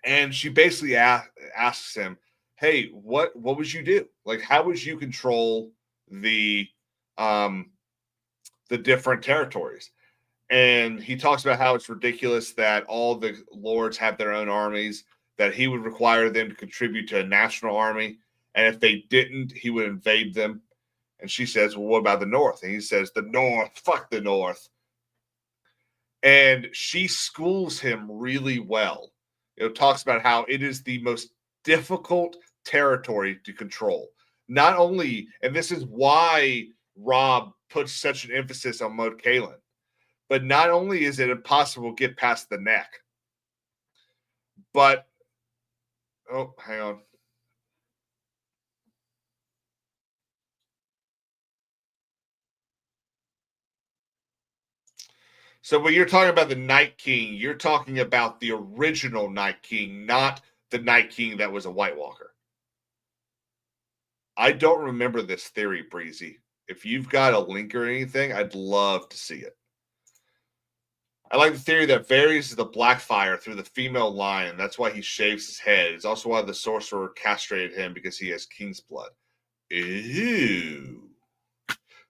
and she basically asks him, "Hey, what would you do? Like, how would you control the different territories?" And he talks about how it's ridiculous that all the lords have their own armies, that he would require them to contribute to a national army, and if they didn't, he would invade them. And she says, "Well, what about the North?" And he says, "The North, fuck the North." And she schools him really well. It talks about how it is the most difficult territory to control. Not only, and this is why Robb puts such an emphasis on Moat Cailin, but not only is it impossible to get past the neck, but, oh, hang on. So when you're talking about the Night King, you're talking about the original Night King, not the Night King that was a White Walker. I don't remember this theory, Breezy. If you've got a link or anything, I'd love to see it. I like the theory that Varys is the Blackfire through the female line. That's why he shaves his head. It's also why the sorcerer castrated him, because he has king's blood. Ew.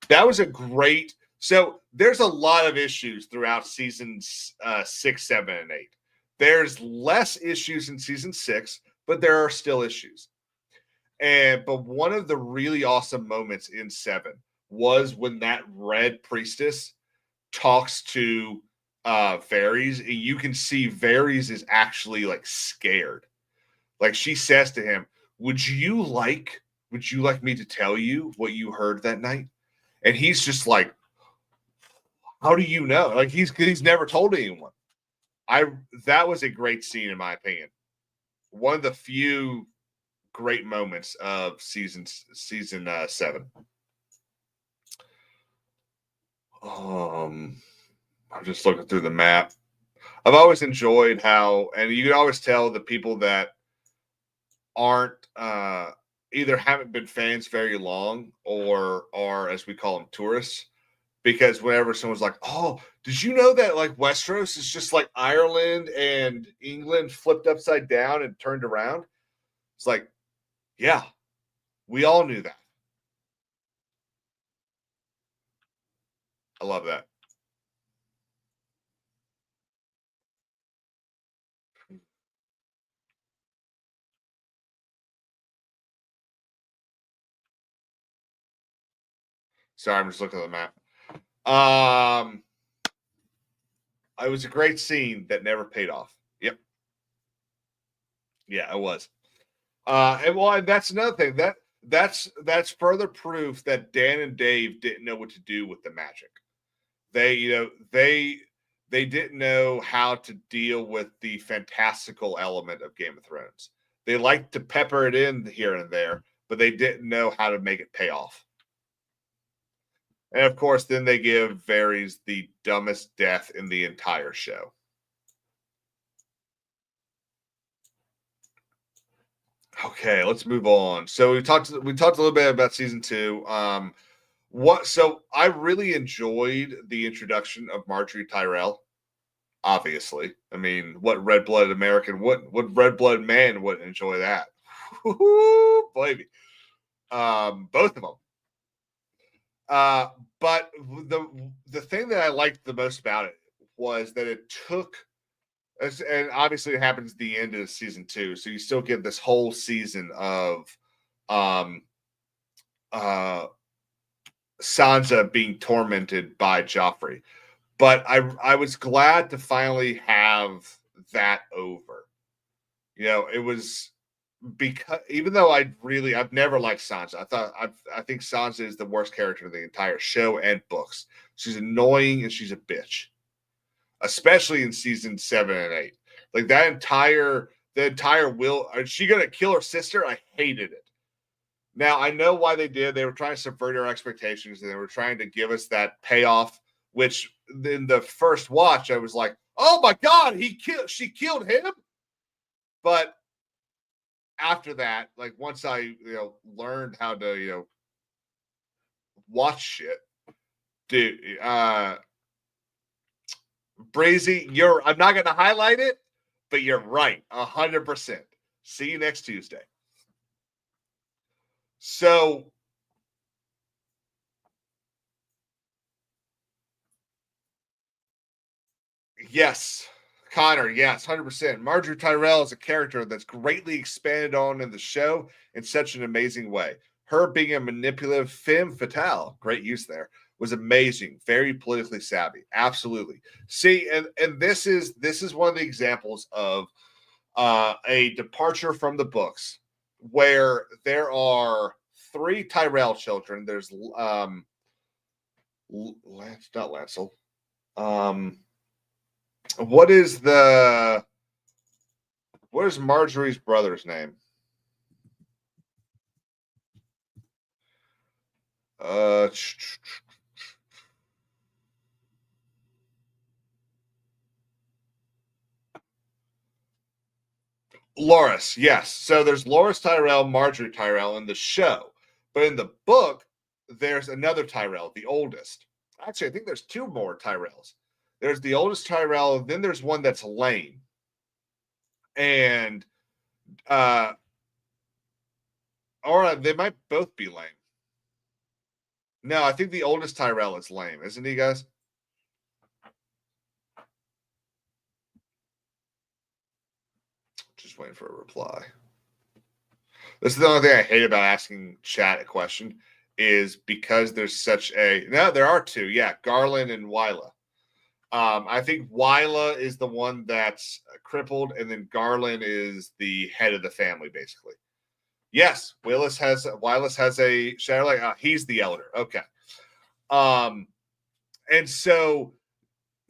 That was a great... So there's a lot of issues throughout seasons 6, 7, and 8. There's less issues in season 6, but there are still issues. But one of the really awesome moments in 7 was when that Red Priestess talks to Varys, and you can see Varys is actually like scared. Like, she says to him, would you like me to tell you what you heard that night? And he's just like, how do you know? Like, he's never told anyone. That was a great scene, in my opinion. One of the few great moments of season 7. I'm just looking through the map. I've always enjoyed how, and you can always tell the people that aren't either haven't been fans very long or are, as we call them, tourists. Because whenever someone's like, "Oh, did you know that like Westeros is just like Ireland and England flipped upside down and turned around?" It's like, yeah, we all knew that. I love that. Sorry, I'm just looking at the map. It was a great scene that never paid off. Yep. Yeah, it was. And that's another thing. That's further proof that Dan and Dave didn't know what to do with the magic. They didn't know how to deal with the fantastical element of Game of Thrones. They liked to pepper it in here and there, but they didn't know how to make it pay off. And of course, then they give Varys the dumbest death in the entire show. Okay, let's move on. So we talked a little bit about season 2. So I really enjoyed the introduction of Marjorie Tyrell. Obviously, I mean, what red-blooded American wouldn't? What red-blooded man wouldn't enjoy that? Baby, both of them. But the thing that I liked the most about it was that it took, and obviously it happens at the end of season 2, so you still get this whole season of Sansa being tormented by Joffrey. But I was glad to finally have that over. You know, it was because even though I've never liked Sansa. I think Sansa is the worst character in the entire show and books. She's annoying and she's a bitch, especially in season 7 and 8. Like that The entire will. Is she going to kill her sister? I hated it. Now, I know why they did. They were trying to subvert our expectations, and they were trying to give us that payoff, which in the first watch, I was like, oh my God, she killed him. But after that, like once I, learned how to, watch shit, dude, Brazy, I'm not going to highlight it, but you're right, 100%. See you next Tuesday. So, yes, Connor, yes, 100%. Marjorie Tyrell is a character that's greatly expanded on in the show in such an amazing way. Her being a manipulative femme fatale, great use there, was amazing. Very politically savvy. Absolutely. See, and this is one of the examples of a departure from the books where there are 3 Tyrell children. There's not Lancel. What is Marjorie's brother's name? Loras, yes. So there's Loras Tyrell, Marjorie Tyrell in the show. But in the book, there's another Tyrell, the oldest. Actually, I think there's 2 more Tyrells. There's the oldest Tyrell, then there's one that's lame. And or they might both be lame. No, I think the oldest Tyrell is lame, isn't he, guys? Just waiting for a reply. This is the only thing I hate about asking chat a question is because there's such a... No, there are 2. Yeah, Garland and Wyla. I think Wyla is the one that's crippled, and then Garland is the head of the family, basically. Yes, Wylas has a shadow leg. He's the elder. Okay. And so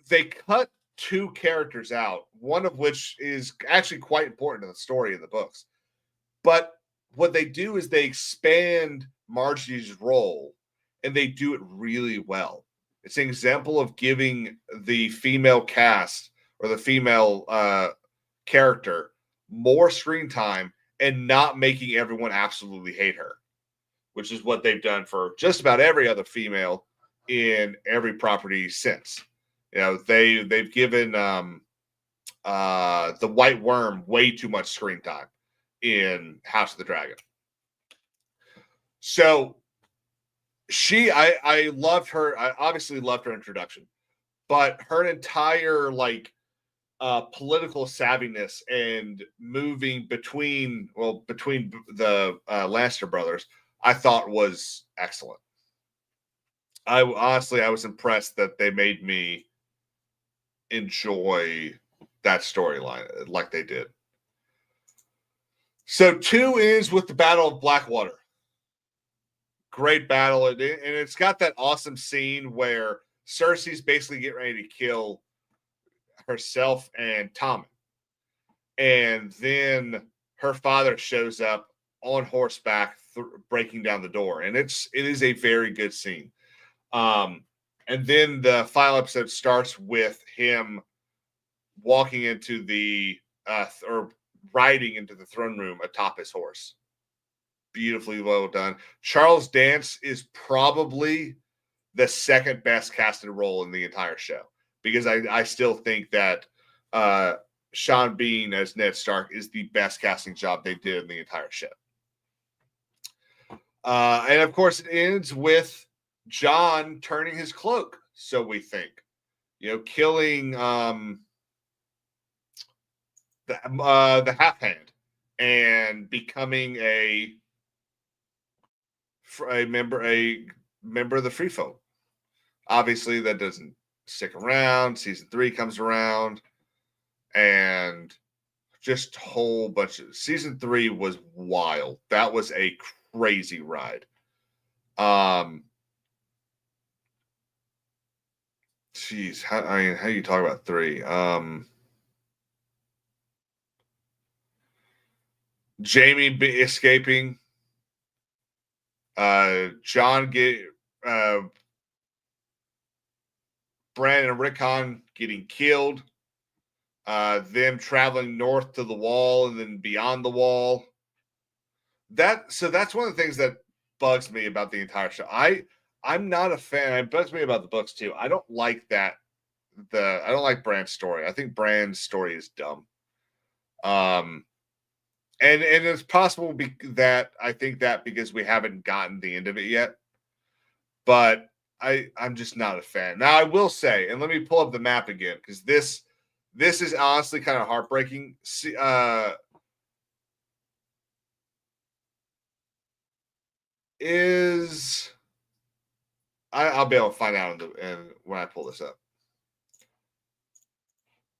they cut 2 characters out, one of which is actually quite important to the story of the books. But what they do is they expand Marjorie's role, and they do it really well. It's an example of giving the female cast or the female character more screen time and not making everyone absolutely hate her, which is what they've done for just about every other female in every property since. They've given the White Worm way too much screen time in House of the Dragon. So I loved her. I obviously loved her introduction, but her entire political savviness and moving between the Lannister brothers, I thought was excellent. I was impressed that they made me enjoy that storyline like they did. So 2 is with the Battle of Blackwater. Great battle, and it's got that awesome scene where Cersei's basically getting ready to kill herself and Tommen, and then her father shows up on horseback, breaking down the door, and it is a very good scene. And then the final episode starts with him walking into the or riding into the throne room atop his horse. Beautifully well done. Charles Dance is probably the second best casted role in the entire show, because I still think that Sean Bean as Ned Stark is the best casting job they did in the entire show. And of course, it ends with Jon turning his cloak, so we think, killing the Half Hand and becoming a member of the Free Folk. Obviously, that doesn't stick around. Season 3 comes around, and just a whole bunch of... Season 3 was wild. That was a crazy ride. Jeez, how do you talk about 3? Jamie escaping. John Bran and Rickon getting killed. Them traveling north to the wall and then beyond the wall. That's one of the things that bugs me about the entire show. I'm not a fan. It bugs me about the books too. I don't like that. I don't like Bran's story. I think Bran's story is dumb. And it's possible that I think that because we haven't gotten the end of it yet. But I'm just not a fan. Now I will say, and let me pull up the map again because this is honestly kind of heartbreaking. I'll be able to find out when I pull this up.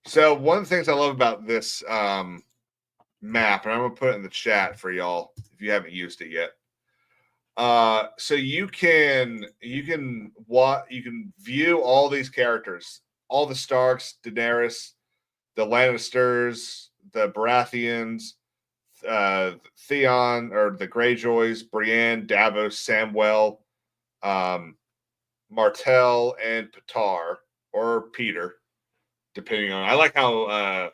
So one of the things I love about this map, and I'm going to put it in the chat for y'all if you haven't used it yet. So you can view all these characters, all the Starks, Daenerys, the Lannisters, the Baratheons, Theon or the Greyjoys, Brienne, Davos, Samwell, Martell, and Petar or Peter, depending on. I like how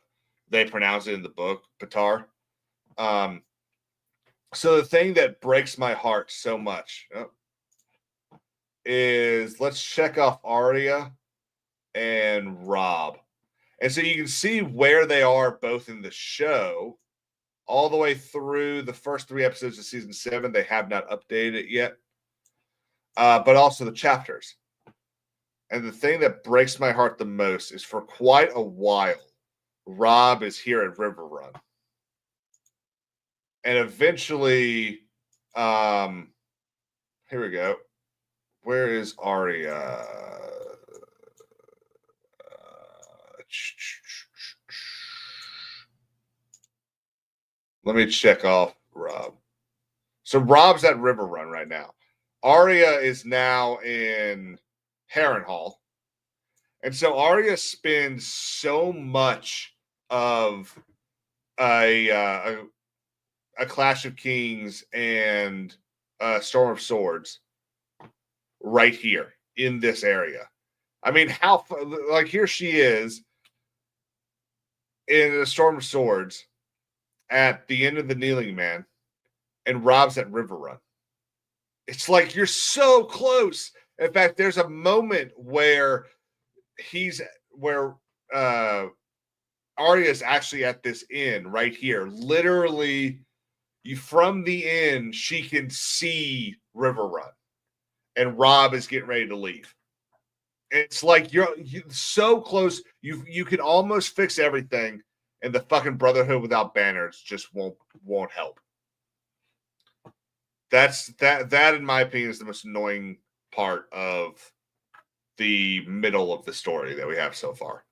they pronounce it in the book, Petar. So the thing that breaks my heart so much is let's check off Arya and Robb. And so you can see where they are both in the show all the way through the first 3 episodes of season 7. They have not updated it yet, but also the chapters. And the thing that breaks my heart the most is for quite a while, Robb is here at Riverrun. And eventually, here we go. Where is Arya? Let me check off Robb. So Robb's at Riverrun right now. Arya is now in Harrenhal. And so Arya spends so much of a Clash of Kings and Storm of Swords right here in this area. I mean, here she is in the Storm of Swords at the end of the Kneeling Man, and Robb's at Riverrun. It's like you're so close. In fact, there's a moment where Arya's actually at this inn right here. Literally, from the inn, she can see Riverrun, and Robb is getting ready to leave. It's like you're so close. You can almost fix everything, and the fucking Brotherhood without banners just won't help. That in my opinion is the most annoying part of the middle of the story that we have so far.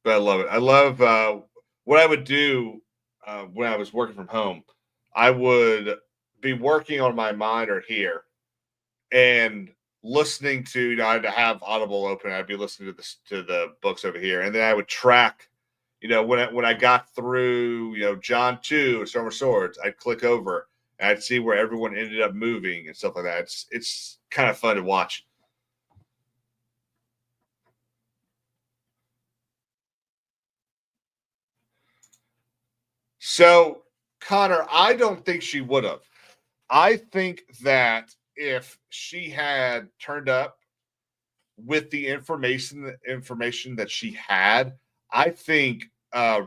But I love it. I love what I would do when I was working from home. I would be working on my monitor here and listening to, I'd have Audible open. I'd be listening to the books over here, and then I would track. When I got through, John 2, Storm of Swords, I'd click over and I'd see where everyone ended up moving and stuff like that. It's kind of fun to watch. So, Connor, I don't think she would have. I think that if she had turned up with the information that she had, I think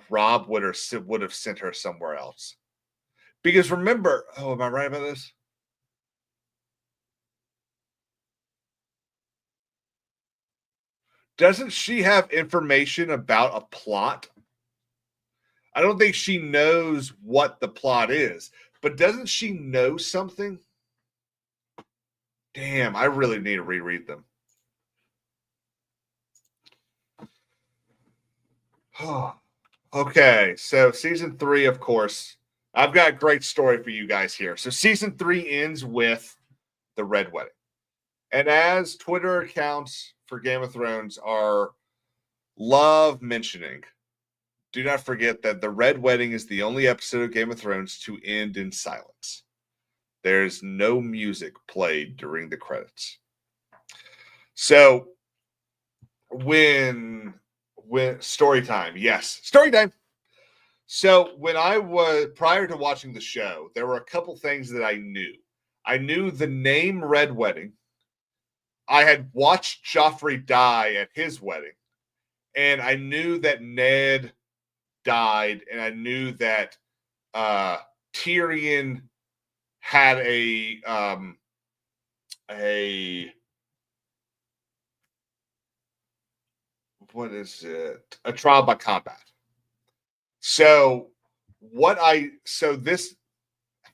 Robb would have sent her somewhere else. Because remember, am I right about this? Doesn't she have information about a plot? I don't think she knows what the plot is, but doesn't she know something? Damn, I really need to reread them. Okay, so season 3, of course. I've got a great story for you guys here. So season 3 ends with the Red Wedding. And as Twitter accounts for Game of Thrones love mentioning, do not forget that the Red Wedding is the only episode of Game of Thrones to end in silence. There's no music played during the credits. So when story time, yes, story time. So when I was prior to watching the show, there were a couple things that I knew. I knew the name Red Wedding. I had watched Joffrey die at his wedding, and I knew that Ned died, and I knew that Tyrion had a what is it? A trial by combat. So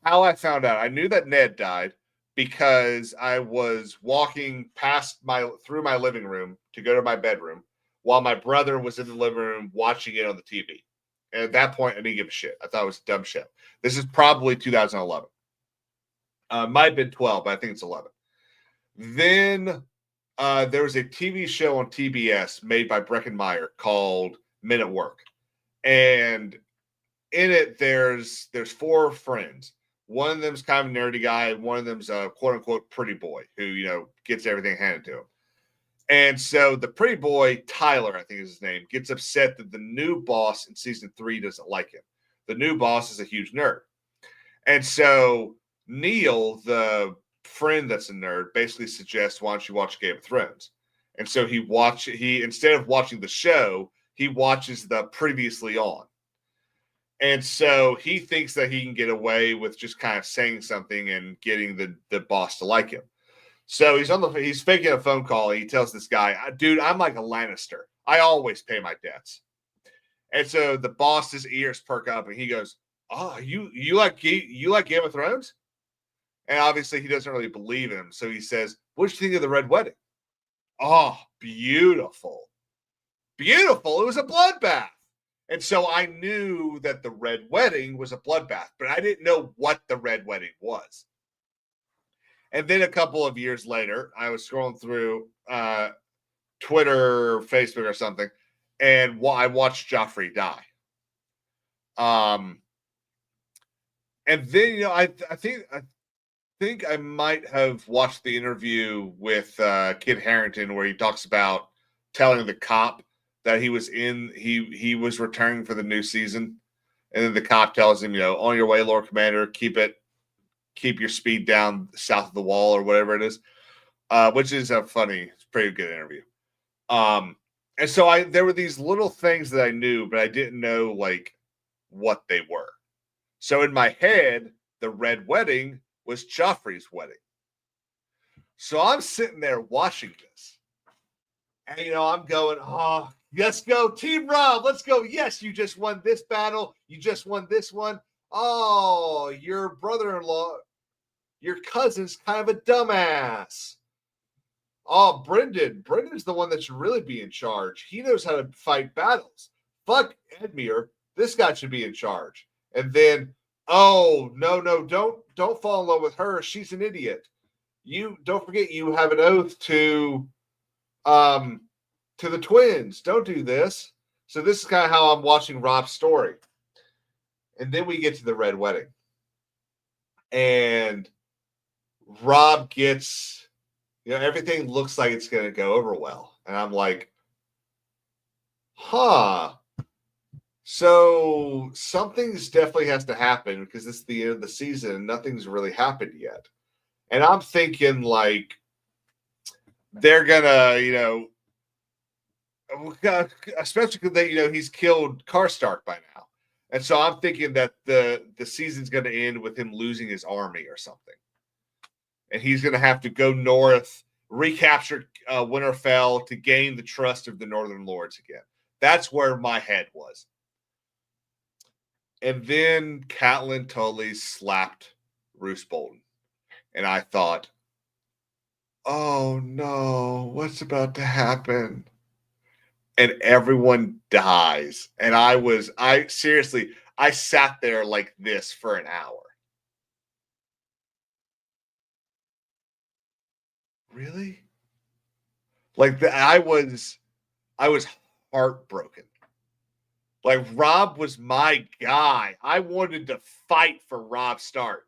how I found out, I knew that Ned died because I was walking through my living room to go to my bedroom while my brother was in the living room watching it on the TV. And at that point, I didn't give a shit. I thought it was a dumb show. This is probably 2011. Might have been 12, but I think it's 11. Then there was a TV show on TBS made by Breckin Meyer called Men at Work. And in it, there's 4 friends. One of them's kind of a nerdy guy, and one of them's a quote-unquote pretty boy who, gets everything handed to him. And so the pretty boy, Tyler, I think is his name, gets upset that the new boss in season 3 doesn't like him. The new boss is a huge nerd. And so Neil, the friend that's a nerd, basically suggests, why don't you watch Game of Thrones? And so he instead of watching the show, he watches the previously on. And so he thinks that he can get away with just kind of saying something and getting the boss to like him. So he's faking a phone call, and he tells this guy, dude, I'm like a Lannister. I always pay my debts. And so the boss's ears perk up, and he goes, oh, you like Game of Thrones? And obviously he doesn't really believe him. So he says, what did you think of the Red Wedding? Oh, beautiful. Beautiful. It was a bloodbath. And so I knew that the Red Wedding was a bloodbath, but I didn't know what the Red Wedding was. And then a couple of years later, I was scrolling through Twitter or Facebook or something, and I watched Joffrey die. And then, I think I might have watched the interview with Kit Harington where he talks about telling the cop that he was returning for the new season. And then the cop tells him, on your way, Lord Commander, keep your speed down south of the wall or whatever it is, which is it's pretty good interview. And so there were these little things that I knew, but I didn't know what they were. So in my head, the Red Wedding was Joffrey's wedding. So I'm sitting there watching this. And, I'm going, oh, let's go, Team Rob. Let's go. Yes, you just won this battle. You just won this one. Oh, your brother-in-law, your cousin's kind of a dumbass. Oh, Brendan's the one that should really be in charge. He knows how to fight battles. Fuck Edmure. This guy should be in charge. And then, oh, no, don't fall in love with her. She's an idiot. You don't forget you have an oath to the twins. Don't do this. So this is kind of how I'm watching Rob's story. And then we get to the Red Wedding. And Rob gets, everything looks like it's going to go over well. And I'm like, so something's definitely has to happen because it's the end of the season and nothing's really happened yet. And I'm thinking they're gonna, especially because he's killed Karstark by now. And so I'm thinking that the season's going to end with him losing his army or something. And he's going to have to go north, recapture Winterfell to gain the trust of the Northern Lords again. That's where my head was. And then Catelyn totally slapped Roose Bolton. And I thought, oh no, what's about to happen? And everyone dies. And I sat there like this for an hour. Really? I was heartbroken. Like, Robb was my guy. I wanted to fight for Robb Stark.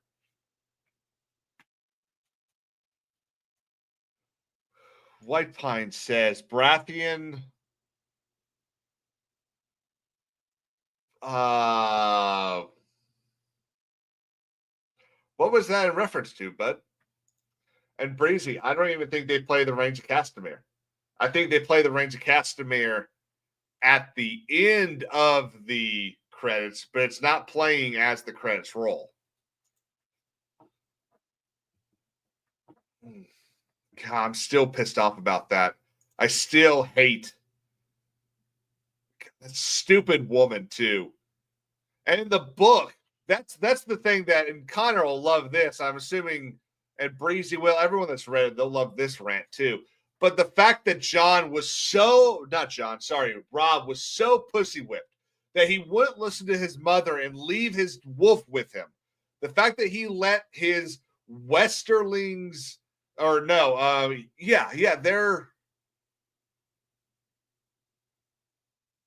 White Pine says Baratheon. What was that in reference to, bud? And Breezy, I don't even think they play the Reigns of Castamere. I think they play the Reigns of Castamere at the end of the credits, but it's not playing as the credits roll. God, I'm still pissed off about that. I still hate that stupid woman too. And in the book, that's the thing that, and Connor will love this. I'm assuming, and Breezy will. Everyone that's read it, they'll love this rant too. But the fact that Robb was so pussy whipped that he wouldn't listen to his mother and leave his wolf with him. The fact that he let his Westerlings, or no, they're.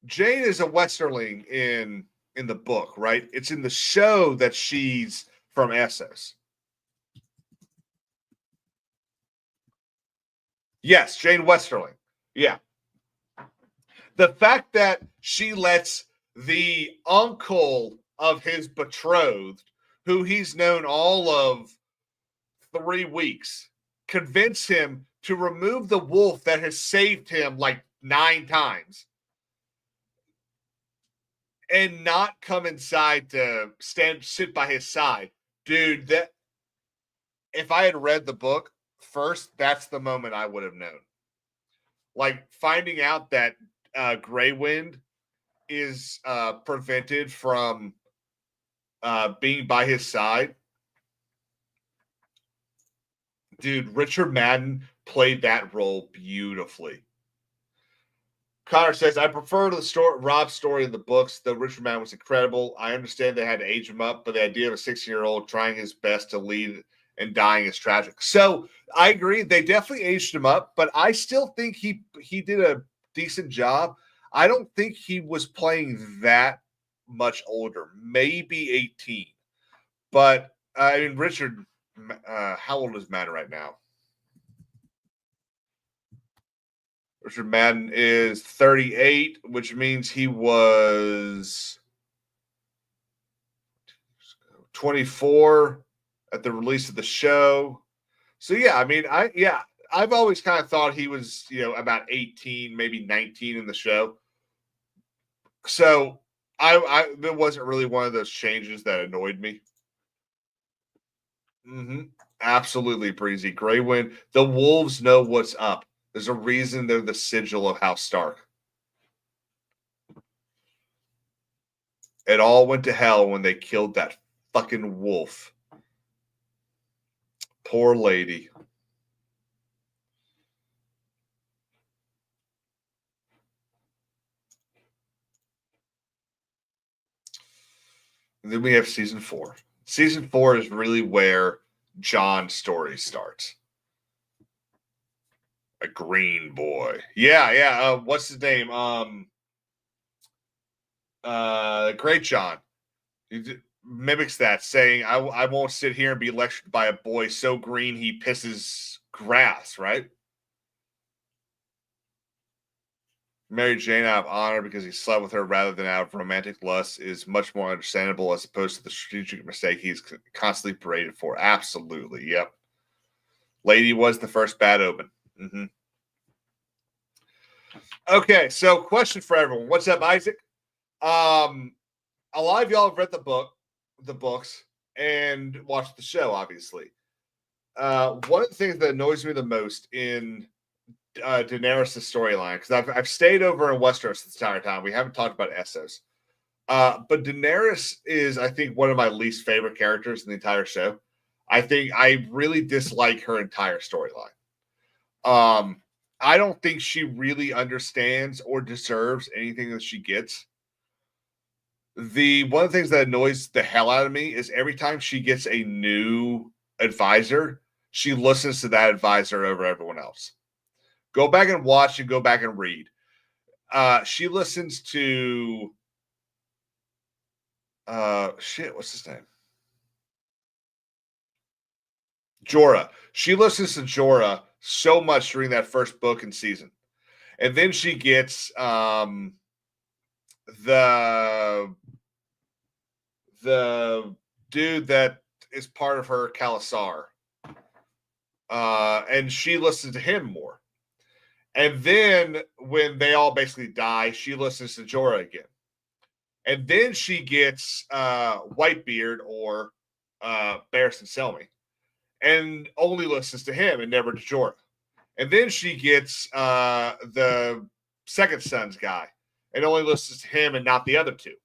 Jane is a Westerling in the book, right? It's in the show that she's from Essos. Yes, Jane Westerling. Yeah. The fact that she lets the uncle of his betrothed, who he's known all of 3 weeks, convince him to remove the wolf that has saved him like 9 times and not come inside to sit by his side. Dude, that if I had read the book first, that's the moment I would have known. Like, finding out that Grey Wind is prevented from being by his side. Dude, Richard Madden played that role beautifully. Connor says, I prefer the Robb's story in the books, though Richard Madden was incredible. I understand they had to age him up, but the idea of a 16-year-old trying his best to lead and dying is tragic. So I agree. They definitely aged him up, but I still think he did a decent job. I don't think he was playing that much older, maybe 18. But I mean, Richard, how old is Madden right now? Richard Madden is 38, which means he was 24 at the release of the show. So yeah, I mean, I've always kind of thought he was, about 18, maybe 19 in the show. So it wasn't really one of those changes that annoyed me. Absolutely, Breezy. Grey Wind. The wolves know what's up. There's a reason they're the sigil of House Stark. It all went to hell when they killed that fucking wolf. Poor lady. And then we have season 4. Season 4 is really where Jon's story starts. A green boy. Yeah. What's his name? Great Jon. He mimics that, saying, I won't sit here and be lectured by a boy so green he pisses grass, right? Married Jane out of honor because he slept with her rather than out of romantic lust is much more understandable as opposed to the strategic mistake he's constantly berated for. Absolutely. Yep. Lady was the first bad omen. Okay, so question for everyone. What's up, Isaac? A lot of y'all have read the books, and watched the show, obviously. One of the things that annoys me the most in Daenerys' storyline, because I've stayed over in Westeros this entire time. We haven't talked about Essos. But Daenerys is, I think, one of my least favorite characters in the entire show. I think I really dislike her entire storyline. I don't think she really understands or deserves anything that she gets. One of the things that annoys the hell out of me is every time she gets a new advisor, she listens to that advisor over everyone else. Go back and watch and go back and read. She listens to What's his name? Jorah. She listens to Jorah so much during that first book and season. And then she gets the dude that is part of her Khalasar. And she listens to him more. And then when they all basically die, she listens to Jorah again. And then she gets Whitebeard or Barristan Selmy and only listens to him and never to Jorah. And then she gets the Second Sons guy and only listens to him and not the other two.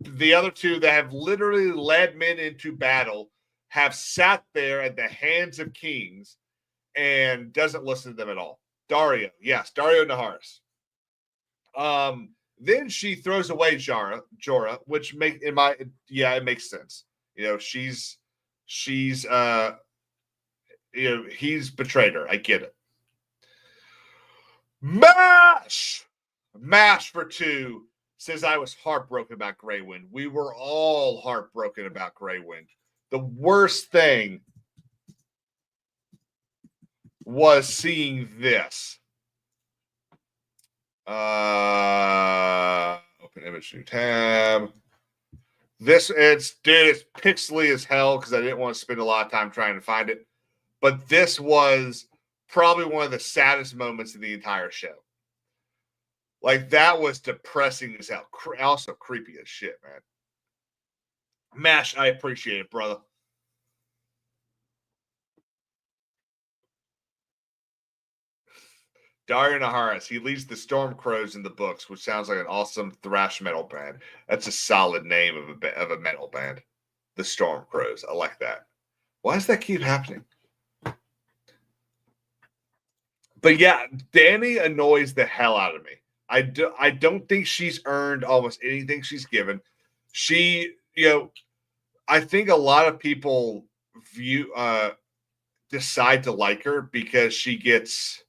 The other two that have literally led men into battle have sat there at the hands of kings and doesn't listen to them at all. Dario Naharis. Then she throws away Jorah, which it makes sense. She's he's betrayed her. I get it. Mash for 2 says I was heartbroken about Grey Wind. We were all heartbroken about Grey Wind. The worst thing was seeing this. Open image, new tab. It's pixely as hell because I didn't want to spend a lot of time trying to find it. But this was probably one of the saddest moments of the entire show. Like, that was depressing as hell. Also creepy as shit, man. Mash, I appreciate it, brother. Dario Naharis, he leads the Stormcrows in the books, which sounds like an awesome thrash metal band. That's a solid name of a metal band. The Stormcrows. I like that. Why does that keep happening? But yeah, Dany annoys the hell out of me. I don't think she's earned almost anything she's given. She, I think a lot of people decide to like her because she gets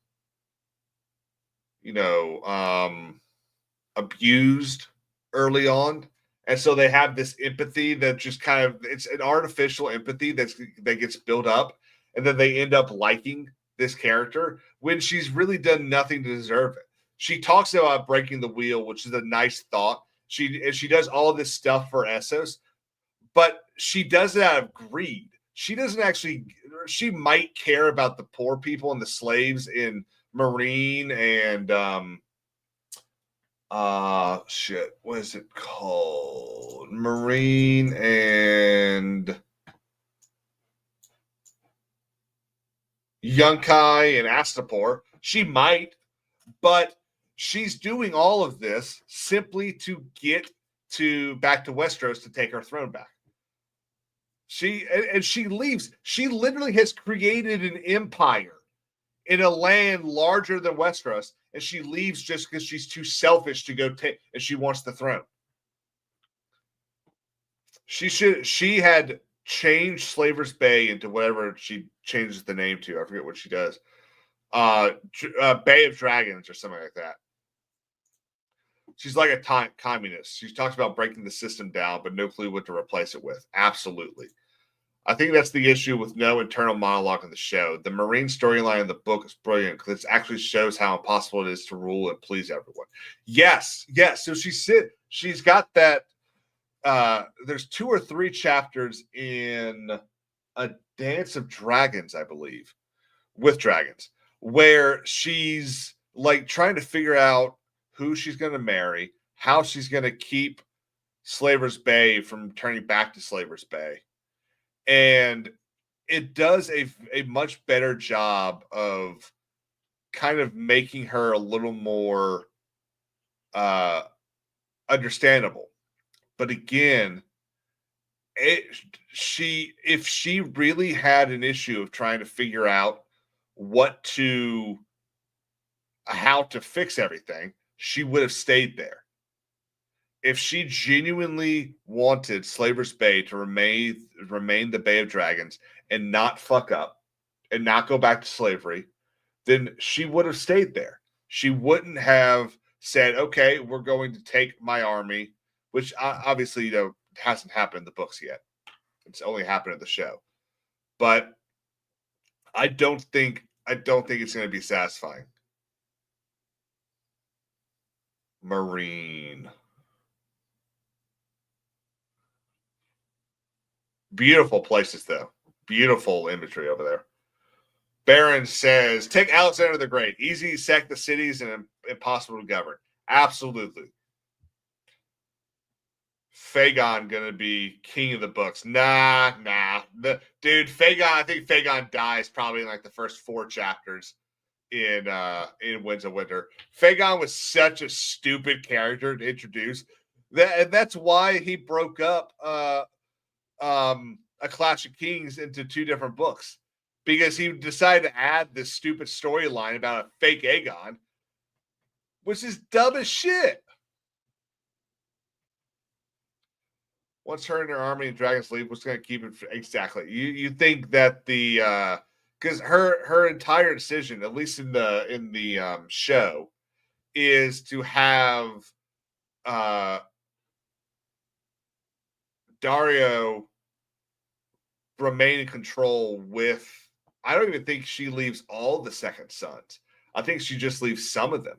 abused early on. And so they have this empathy that just kind of, it's an artificial empathy that gets built up. And then they end up liking this character when she's really done nothing to deserve it. She talks about breaking the wheel, which is a nice thought. She does all of this stuff for Essos, but she does it out of greed. She doesn't actually, she might care about the poor people and the slaves in Marine and what is it called? Marine and Yunkai and Astapor. She might, but she's doing all of this simply to get back to Westeros to take her throne back. She leaves. She literally has created an empire in a land larger than Westeros, and she leaves just because she's too selfish to go take, and she wants the throne. She had changed Slaver's Bay into whatever she changes the name to. I forget what she does. Bay of Dragons or something like that. She's like a communist. She talks about breaking the system down, but no clue what to replace it with. Absolutely. I think that's the issue with no internal monologue in the show. The Marine storyline in the book is brilliant because it actually shows how impossible it is to rule and please everyone. Yes. So she's got that. There's 2 or 3 chapters in A Dance of Dragons, I believe, with dragons, where she's like trying to figure out who she's going to marry, how she's going to keep Slaver's Bay from turning back to Slaver's Bay. And it does a much better job of kind of making her a little more understandable. But again, if she really had an issue of trying to figure out how to fix everything, she would have stayed there. If she genuinely wanted Slaver's Bay to remain the Bay of Dragons and not fuck up and not go back to slavery, then she would have stayed there. She wouldn't have said, okay, we're going to take my army, which obviously, hasn't happened in the books yet. It's only happened in the show. But I don't think it's going to be satisfying. Marine. Beautiful places, though. Beautiful imagery over there. Baron says, take Alexander the Great. Easy to sack the cities and impossible to govern. Absolutely. Fagon going to be king of the books. Nah. Dude, Fagon, I think Fagon dies probably in like the first 4 chapters in Winds of Winter. Fagon was such a stupid character to introduce. That's why he broke up A Clash of Kings into 2 different books. Because he decided to add this stupid storyline about a fake Aegon, which is dumb as shit. Once her and her army and dragons leave, what's going to keep it? Exactly. You think that the because her entire decision, at least in the show, is to have Daario remain in control with. I don't even think she leaves all the Second Sons. I think she just leaves some of them.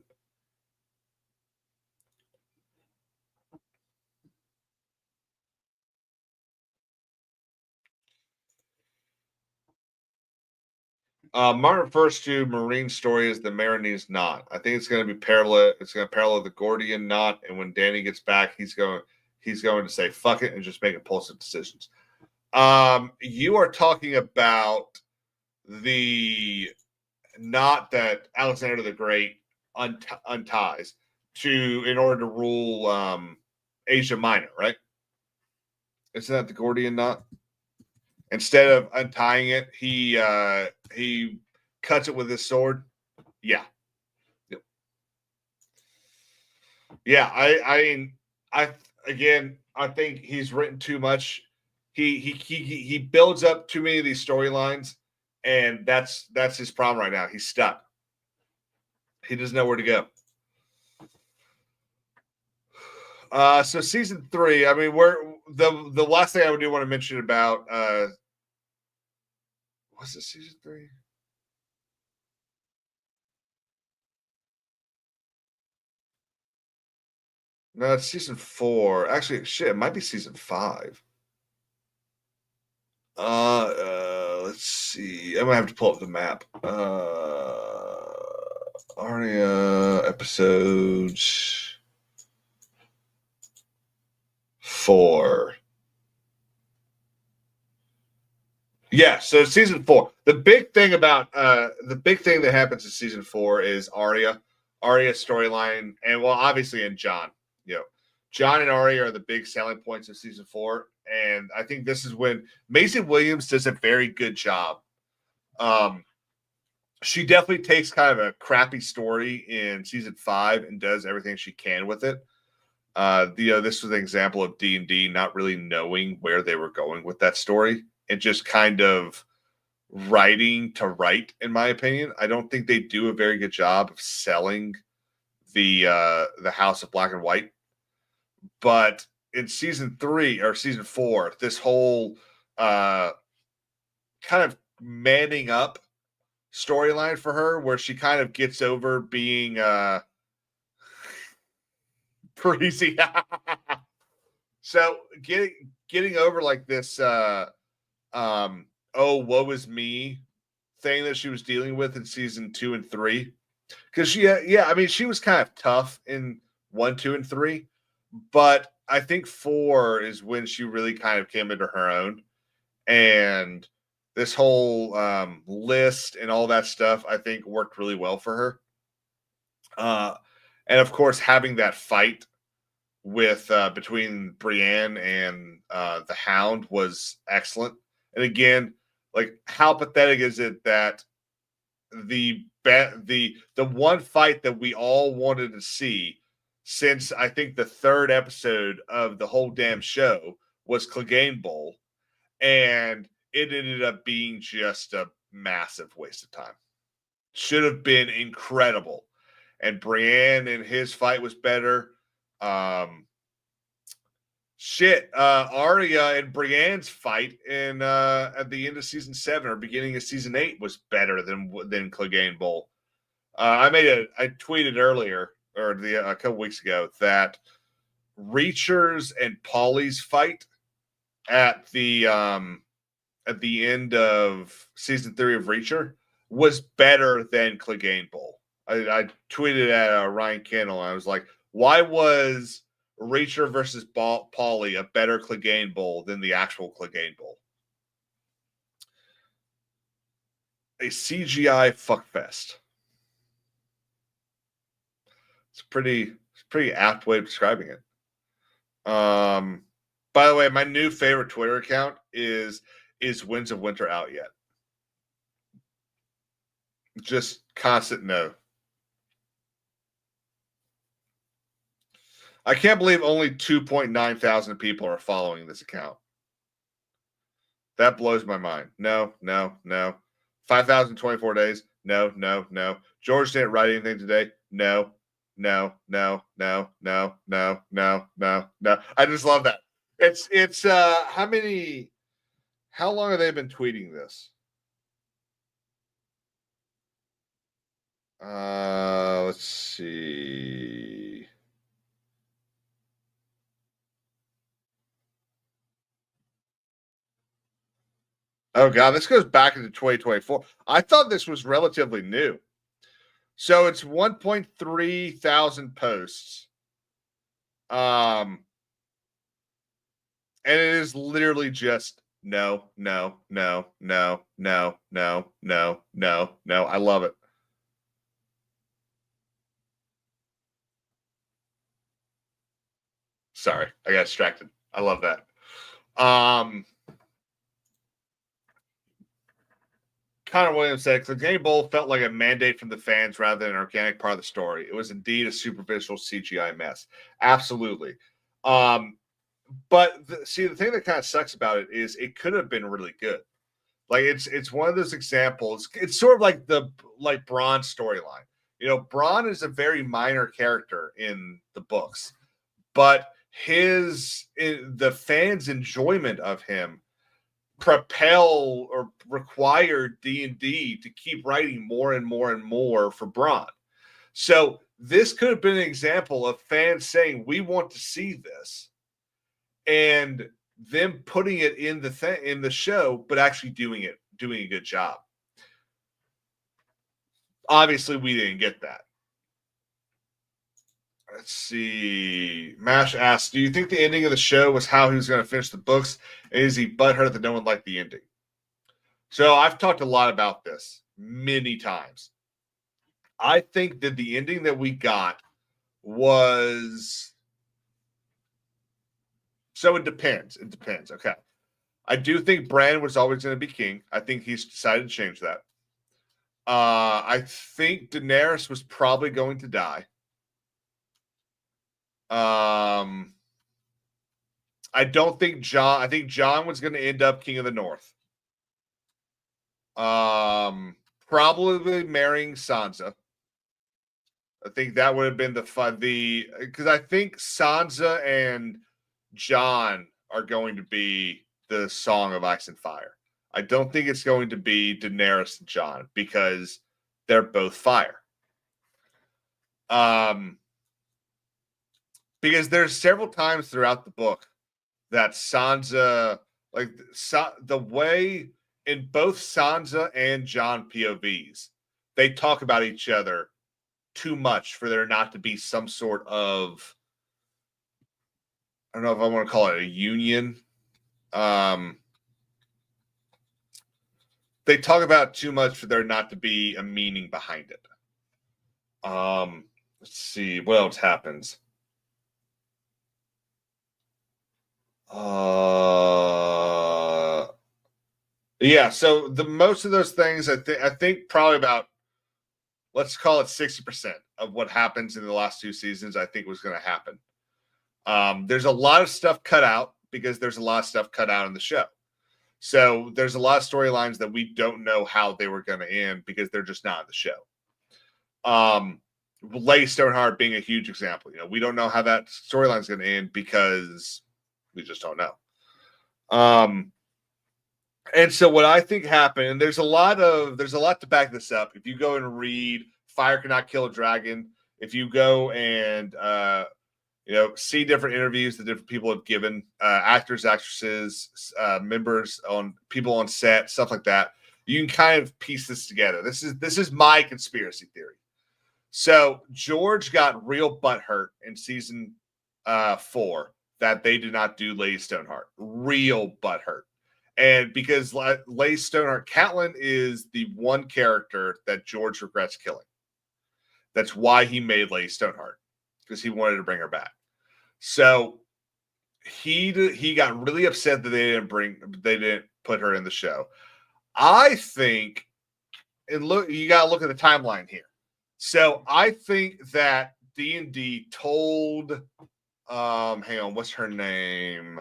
Martin refers to Marine story as the Marinese knot. I think it's going to be parallel. It's going to parallel the Gordian knot, and when Danny gets back, he's going to say fuck it and just make impulsive decisions. You are talking about the knot that Alexander the Great unties in order to rule Asia Minor, right? Isn't that the Gordian knot? Instead of untying it, he cuts it with his sword. Yeah. Yep. Yeah, I think he's written too much. He builds up too many of these storylines, and that's his problem right now. He's stuck. He doesn't know where to go. So season 3, I mean, the last thing I do want to mention about was it season 3? No, it's season 4. Actually, shit, it might be season 5. Let's see. I'm gonna have to pull up the map. Arya episodes 4. Yeah, so season 4. The big thing that happens in season 4 is Arya's storyline, and well, obviously in Jon. Jon and Arya are the big selling points of season 4, and I think this is when Maisie Williams does a very good job. She definitely takes kind of a crappy story in season 5 and does everything she can with it. This was an example of D&D not really knowing where they were going with that story and just kind of writing to write, in my opinion. I don't think they do a very good job of selling the House of Black and White. But in season 3 or season 4, this whole kind of manning up storyline for her, where she kind of gets over being crazy. So getting over like this woe is me thing that she was dealing with in season 2 and 3, because she was kind of tough in 1, 2, and 3, but I think 4 is when she really kind of came into her own, and this whole list and all that stuff I think worked really well for her. And of course, having that fight with between Brienne and the Hound was excellent. And again, like, how pathetic is it that the one fight that we all wanted to see since I think the 3rd episode of the whole damn show was Clegane Bowl, and it ended up being just a massive waste of time. Should have been incredible. And Brienne and his fight was better. Shit, Arya and Brienne's fight in at the end of season 7 or beginning of season 8 was better than Clegane Bowl. I tweeted earlier or a couple weeks ago that Reacher's and Polly's fight at the end of season 3 of Reacher was better than Clegane Bowl. I tweeted at Ryan Kendall. And I was like, why was Reacher versus Polly a better Clegane Bowl than the actual Clegane Bowl? A CGI fuckfest. It's a pretty apt way of describing it. By the way, my new favorite Twitter account is Winds of Winter out yet? Just constant no. I can't believe only 2.9 thousand people are following this account. That blows my mind. No. 5,024 days. No. George didn't write anything today. No. I just love that. It's how long have they been tweeting this? Let's see. Oh God, this goes back into 2024. I thought this was relatively new. So it's 1.3 thousand posts. And it is literally just no. I love it. Sorry, I got distracted. I love that. Connor Williams said, Clegane Bowl felt like a mandate from the fans rather than an organic part of the story. It was indeed a superficial CGI mess. Absolutely. But the thing that kind of sucks about it is it could have been really good. Like it's one of those examples. It's sort of like Bronn's storyline. You know, Bronn is a very minor character in the books, but the fans' enjoyment of him propel or require D&D to keep writing more and more and more for Bronn. So this could have been an example of fans saying, we want to see this, and them putting it in the show, but actually doing a good job. Obviously, we didn't get that. Let's see. Mash asks, do you think the ending of the show was how he was going to finish the books? And is he butthurt that no one liked the ending? So I've talked a lot about this many times. I think that the ending that we got was... So it depends. It depends. Okay. I do think Bran was always going to be king. I think he's decided to change that. I think Daenerys was probably going to die. I don't think Jon. I think Jon was going to end up King of the North. Probably marrying Sansa. I think that would have been because I think Sansa and Jon are going to be the Song of Ice and Fire. I don't think it's going to be Daenerys and Jon because they're both fire. Because there's several times throughout the book that Sansa, the way in both Sansa and Jon POVs, they talk about each other too much for there not to be some sort of, I don't know if I want to call it a union. They talk about too much for there not to be a meaning behind it. Let's see what else happens. Yeah, so the most of those things, I think probably about, let's call it 60% of what happens in the last 2 seasons, I think was going to happen. There's a lot of stuff cut out because there's a lot of stuff cut out in the show. So there's a lot of storylines that we don't know how they were going to end because they're just not in the show. Lady Stoneheart being a huge example. You know, we don't know how that storyline is going to end because We just don't know. And so what I think happened, and there's a lot to back this up. If you go and read Fire Cannot Kill a Dragon, if you go and see different interviews that different people have given, actors, actresses, members, on people on set, stuff like that, you can kind of piece this together. This is my conspiracy theory. So George got real butthurt in season 4 that they did not do Lady Stoneheart. Real butthurt. And because Lady Stoneheart, Catelyn is the one character that George regrets killing. That's why he made Lady Stoneheart, because he wanted to bring her back. So he got really upset that they didn't put her in the show. I think, and look, you got to look at the timeline here. So I think that D&D told, hang on, what's her name?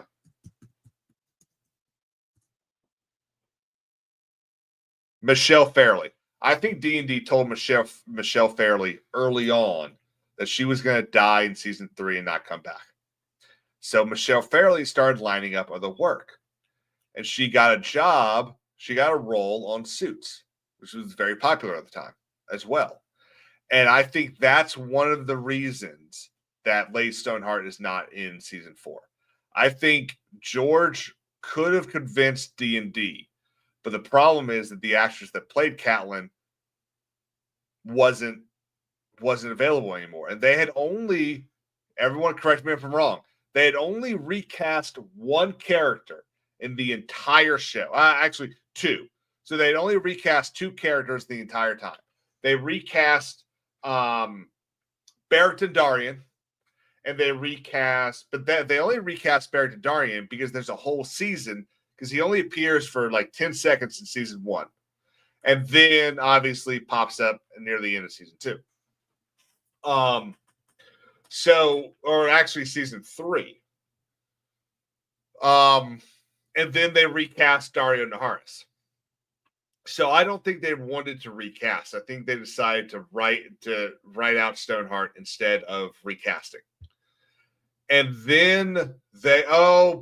Michelle Fairley. I think D&D told Michelle Fairley early on that she was going to die in season 3 and not come back. So Michelle Fairley started lining up other work, and she got a job. She got a role on Suits, which was very popular at the time as well. And I think that's one of the reasons that Lady Stoneheart is not in season 4. I think George could have convinced D&D, but the problem is that the actress that played Catelyn wasn't available anymore. And they had only, everyone correct me if I'm wrong, they had only recast one character in the entire show. Actually, 2. So they had only recast 2 characters the entire time. They recast Beric Dondarrion, and they recast, but they only recast Beric Dondarrion because there's a whole season, because he only appears for like 10 seconds in season 1. And then obviously pops up near the end of season 2. Or actually season 3. And then they recast Daario Naharis. So I don't think they wanted to recast. I think they decided to write out Stoneheart instead of recasting. And then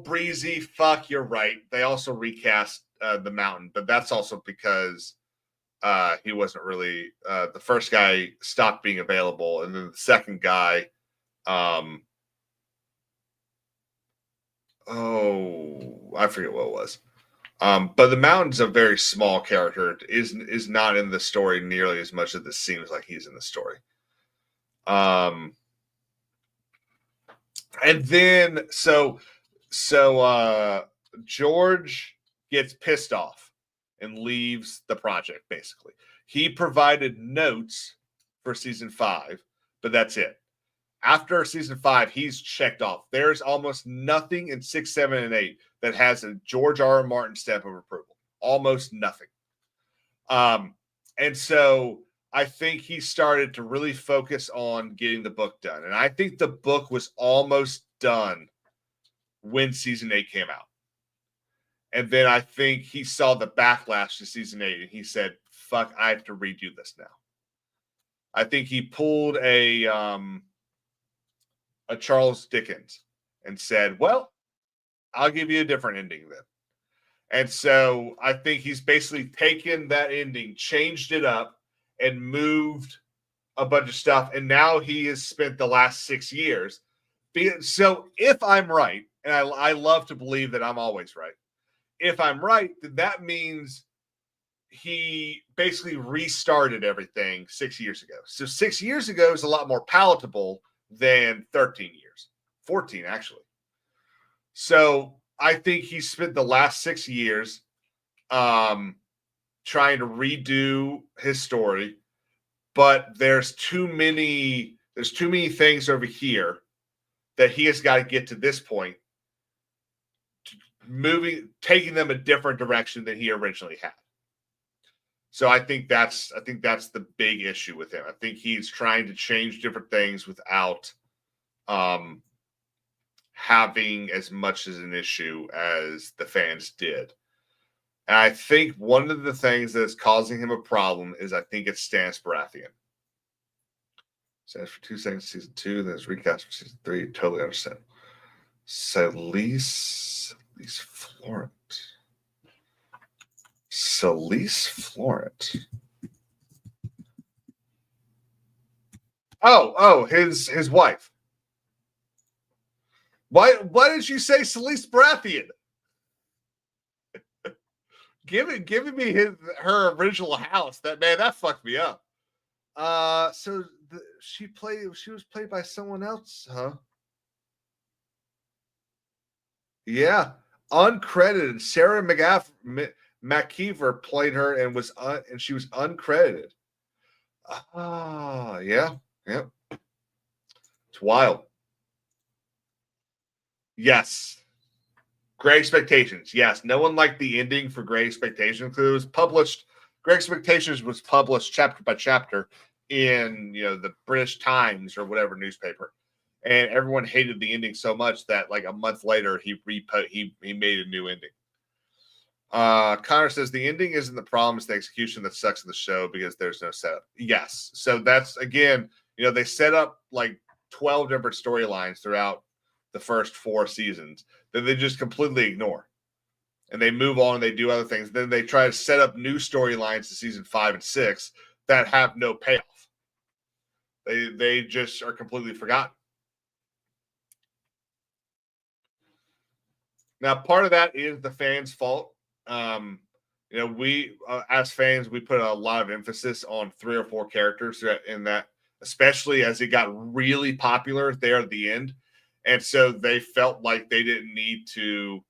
Breezy, fuck, you're right. They also recast the Mountain, but that's also because he wasn't really the first guy stopped being available, and then the second guy, I forget what it was. But the Mountain's a very small character. Is not in the story nearly as much as it seems like he's in the story. And then so George gets pissed off and leaves the project. Basically, he provided notes for season 5, but that's it. After season 5, he's checked off. There's almost nothing in 6, 7, and 8 that has a George R. R. Martin stamp of approval. Almost nothing. And so I think he started to really focus on getting the book done. And I think the book was almost done when season 8 came out. And then I think he saw the backlash to season 8 and he said, fuck, I have to redo this now. I think he pulled a Charles Dickens and said, well, I'll give you a different ending then. And so I think he's basically taken that ending, changed it up, and moved a bunch of stuff. And now he has spent the last 6 years. So if I'm right, and I love to believe that I'm always right, if I'm right, then that means he basically restarted everything 6 years ago. So 6 years ago is a lot more palatable than 13 years, 14 actually. So I think he spent the last 6 years trying to redo his story, but there's too many things over here that he has got to get to this point, taking them a different direction than he originally had. So I think that's the big issue with him. I think he's trying to change different things without having as much as an issue as the fans did. And I think one of the things that is causing him a problem is I think it's Stannis Baratheon. Stands for 2 seconds season 2, then it's recast for season 3. Totally understand. Selyse Florent. Selyse Florent. Oh, his wife. Why did you say Selyse Baratheon? giving me her original house. That fucked me up. She was played by someone else, huh? Yeah, uncredited. Sarah McKeever played her and she was uncredited. Yeah. It's wild. Yes. Great Expectations. Yes. No one liked the ending for Great Expectations because it was published. Great Expectations was published chapter by chapter in the British Times or whatever newspaper, and everyone hated the ending so much that like a month later he made a new ending. Connor says the ending isn't the problem; it's the execution that sucks in the show because there's no setup. Yes, so that's again, they set up like 12 different storylines throughout the first 4 seasons that they just completely ignore, and they move on and they do other things. Then they try to set up new storylines to season 5 and 6 that have no payoff. They just are completely forgotten. Now, part of that is the fans' fault. We as fans, we put a lot of emphasis on 3 or 4 characters in that, especially as it got really popular there at the end. And so they felt like they didn't need to,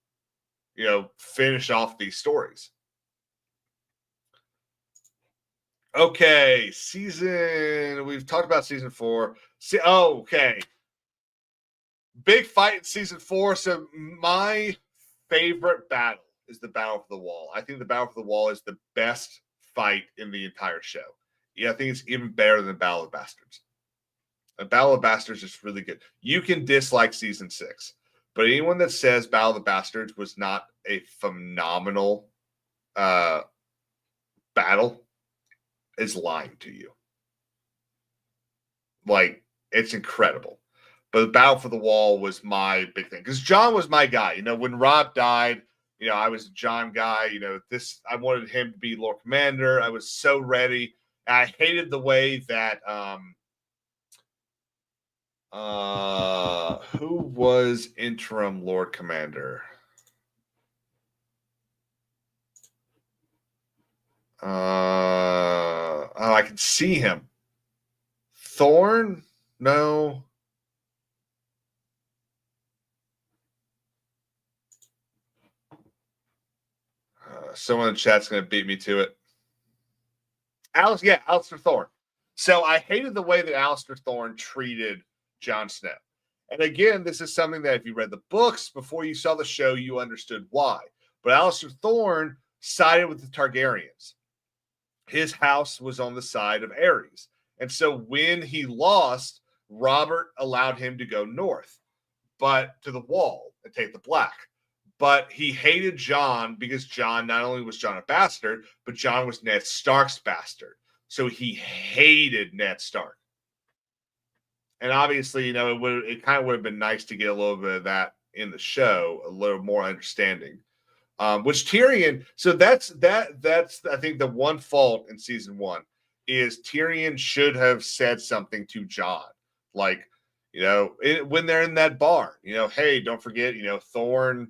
finish off these stories. Okay, we've talked about season 4. Okay. Big fight in season 4. So my favorite battle is the Battle for the Wall. I think the Battle for the Wall is the best fight in the entire show. Yeah, I think it's even better than Battle of Bastards. The Battle of Bastards is really good. You can dislike season 6, but anyone that says Battle of the Bastards was not a phenomenal battle is lying to you. Like, it's incredible. But the Battle for the Wall was my big thing because John was my guy. When Robb died, I was a John guy. I wanted him to be Lord Commander. I was so ready. I hated the way that who was interim Lord Commander? I can see him. Thorne? No. Someone in the chat's going to beat me to it. Alistair Thorne. So I hated the way that Alistair Thorne treated Jon Snow. And again, this is something that if you read the books before you saw the show, you understood why. But Alistair Thorne sided with the Targaryens. His house was on the side of Aerys. And so when he lost, Robert allowed him to go north, but to the Wall and take the Black. But he hated Jon because Jon, not only was Jon a bastard, but Jon was Ned Stark's bastard. So he hated Ned Stark. And obviously, it kind of would have been nice to get a little bit of that in the show, a little more understanding. Which Tyrion, so that's I think the one fault in season 1 is Tyrion should have said something to Jon. Like, when they're in that bar, hey, don't forget, Thorne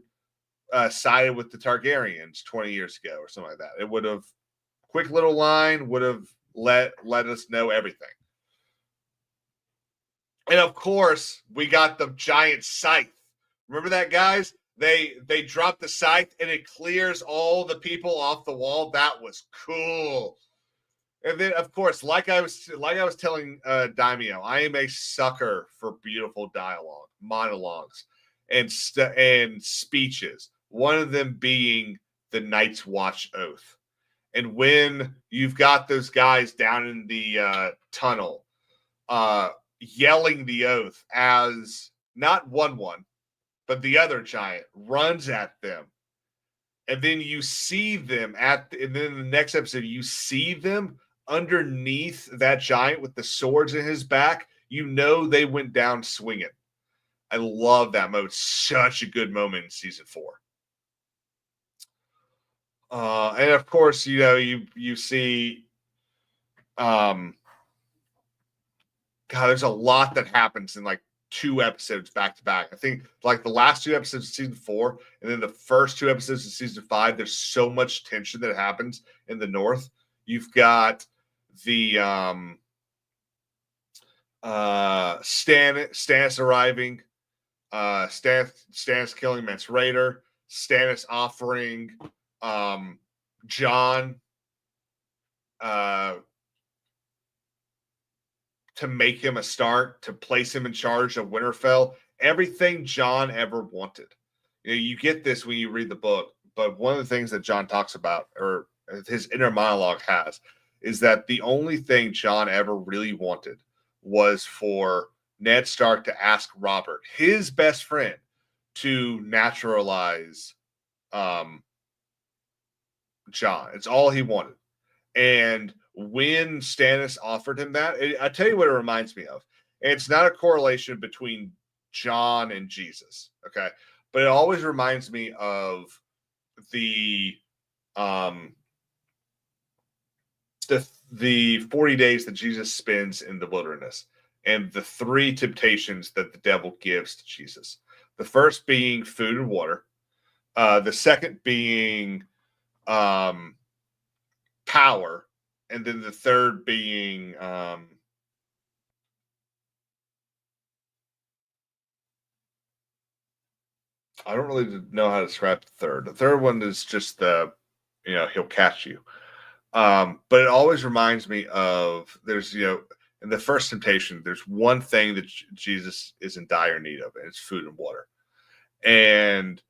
sided with the Targaryens 20 years ago or something like that. It would have, quick little line would have let us know everything. And of course, we got the giant scythe. Remember that, guys? They dropped the scythe and it clears all the people off the wall. That was cool. And then, of course, like I was telling Daimyo, I am a sucker for beautiful dialogue, monologues, and speeches. One of them being the Night's Watch oath. And when you've got those guys down in the tunnel yelling the oath as not one, but the other giant runs at them. And then you see them and then in the next episode, you see them underneath that giant with the swords in his back. They went down swinging. I love that moment. Such a good moment in season 4. And of course, you see, God, there's a lot that happens in like 2 episodes back to back. I think like the last 2 episodes of season 4 and then the first 2 episodes of season 5, there's so much tension that happens in the North. You've got the Stannis arriving, Stannis killing Mance Rayder, Stannis offering Jon to make him a Stark, to place him in charge of Winterfell. Everything Jon ever wanted. You get this when you read the book, but one of the things that Jon talks about, or his inner monologue has, is that the only thing Jon ever really wanted was for Ned Stark to ask Robert, his best friend, to naturalize Jon. It's all he wanted. And when Stannis offered him that, I tell you what it reminds me of. And it's not a correlation between Jon and Jesus, okay? But it always reminds me of the 40 days that Jesus spends in the wilderness and the 3 temptations that the devil gives to Jesus. The first being food and water. The second being power. And then the third being I don't really know how to describe the third. The third one is just he'll catch you. But it always reminds me of there's, in the first temptation, there's one thing that Jesus is in dire need of, and it's food and water. And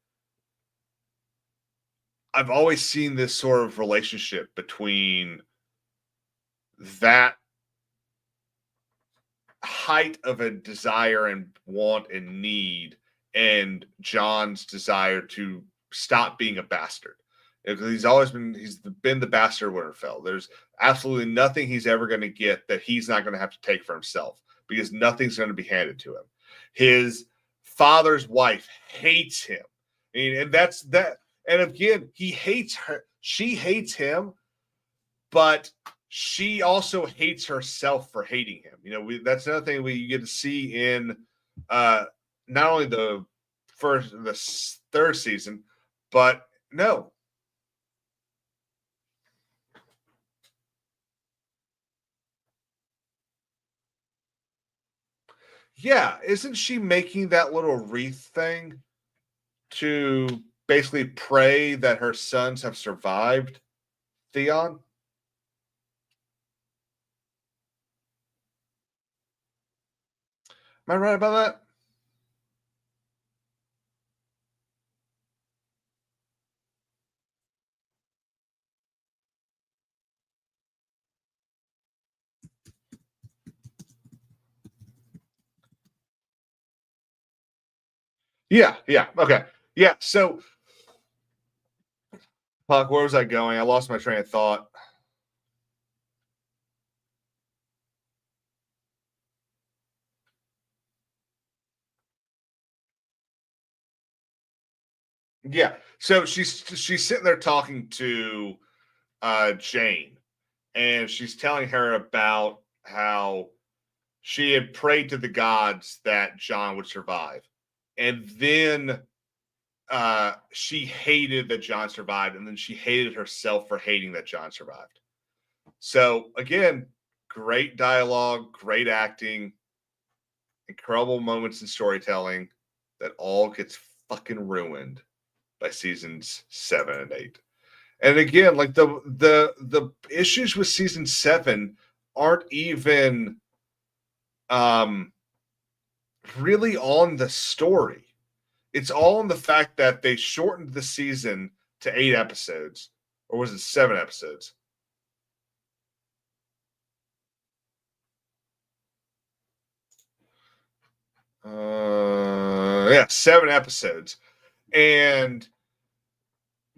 I've always seen this sort of relationship between that height of a desire and want and need and Jon's desire to stop being a bastard. Because he's been the bastard of Winterfell. There's absolutely nothing he's ever going to get that he's not going to have to take for himself, because nothing's going to be handed to him. His father's wife hates him. And that's that. And again, he hates her. She hates him, but she also hates herself for hating him. That's another thing we get to see in not only the third season, but no. Yeah, isn't she making that little wreath thing to basically pray that her sons have survived Theon? Am I right about that? Yeah, okay. Yeah, so Puck, where was I going? I lost my train of thought. Yeah, so she's sitting there talking to Jane, and she's telling her about how she had prayed to the gods that Jon would survive. And then she hated that Jon survived, and then she hated herself for hating that Jon survived. So again, great dialogue, great acting, incredible moments in storytelling that all gets fucking ruined by seasons 7 and 8. And again, like the issues with season 7 aren't even really on the story. It's all in the fact that they shortened the season to 8 episodes, or was it 7 episodes? Yeah, 7 episodes, and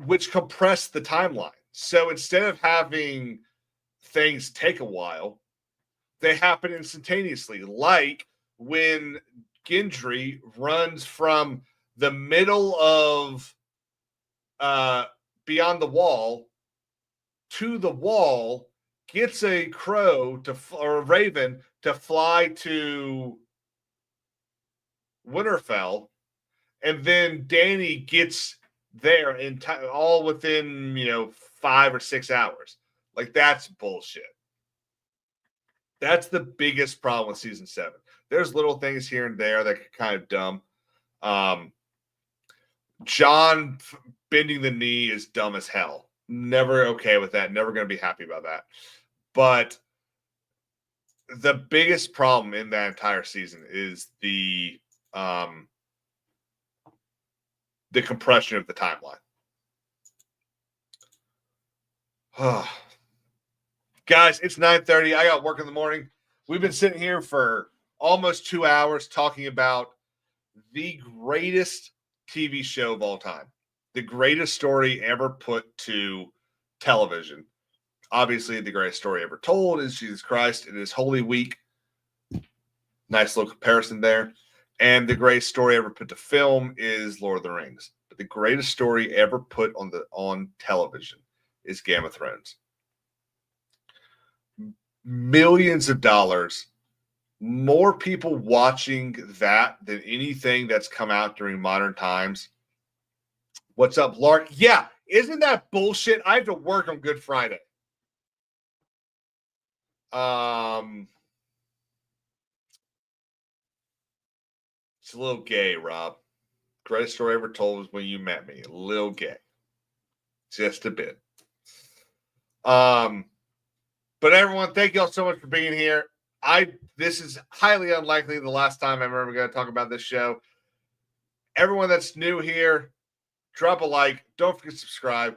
which compressed the timeline. So instead of having things take a while, they happen instantaneously, like when Gendry runs from the middle of Beyond the Wall to the wall, gets a crow or a raven to fly to Winterfell, and then Dany gets there in all within 5 or 6 hours. Like, that's bullshit. That's the biggest problem with season 7. There's little things here and there that are kind of dumb. Jon bending the knee is dumb as hell. Never okay with that. Never going to be happy about that. But the biggest problem in that entire season is the compression of the timeline. Guys, it's 9:30. I got work in the morning. We've been sitting here for almost 2 hours talking about the greatest TV show of all time. The greatest story ever put to television. Obviously, the greatest story ever told is Jesus Christ. It is Holy Week. Nice little comparison there. And the greatest story ever put to film is Lord of the Rings. But the greatest story ever put on television is Game of Thrones. Millions of dollars. More people watching that than anything that's come out during modern times. What's up, Lark? Yeah, isn't that bullshit? I have to work on Good Friday. It's a little gay, Rob. Greatest story ever told was when you met me. A little gay. Just a bit. But everyone, thank you all so much for being here. This is highly unlikely the last time I'm ever going to talk about this show. Everyone that's new here, drop a like. Don't forget to subscribe.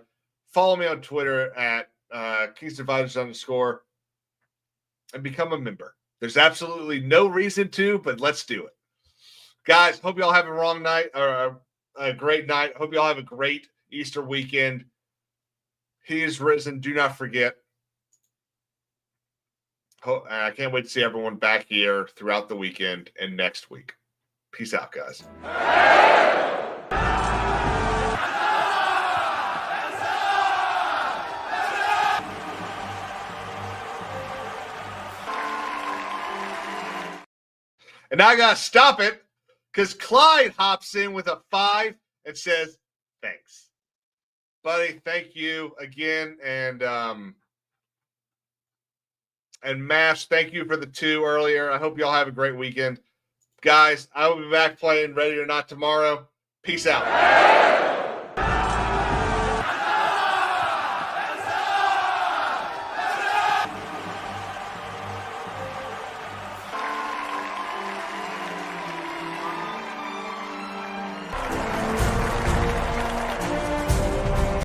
Follow me on Twitter at KingstonFighters_, and become a member. There's absolutely no reason to, but let's do it. Guys, hope you all have a great night. Hope you all have a great Easter weekend. He is risen. Do not forget. I can't wait to see everyone back here throughout the weekend and next week. Peace out, guys. And I got to stop it because Clyde hops in with a 5 and says, thanks. Buddy, thank you again. And Mash, thank you for the 2 earlier. I hope you all have a great weekend. Guys, I will be back playing Ready or Not tomorrow. Peace out.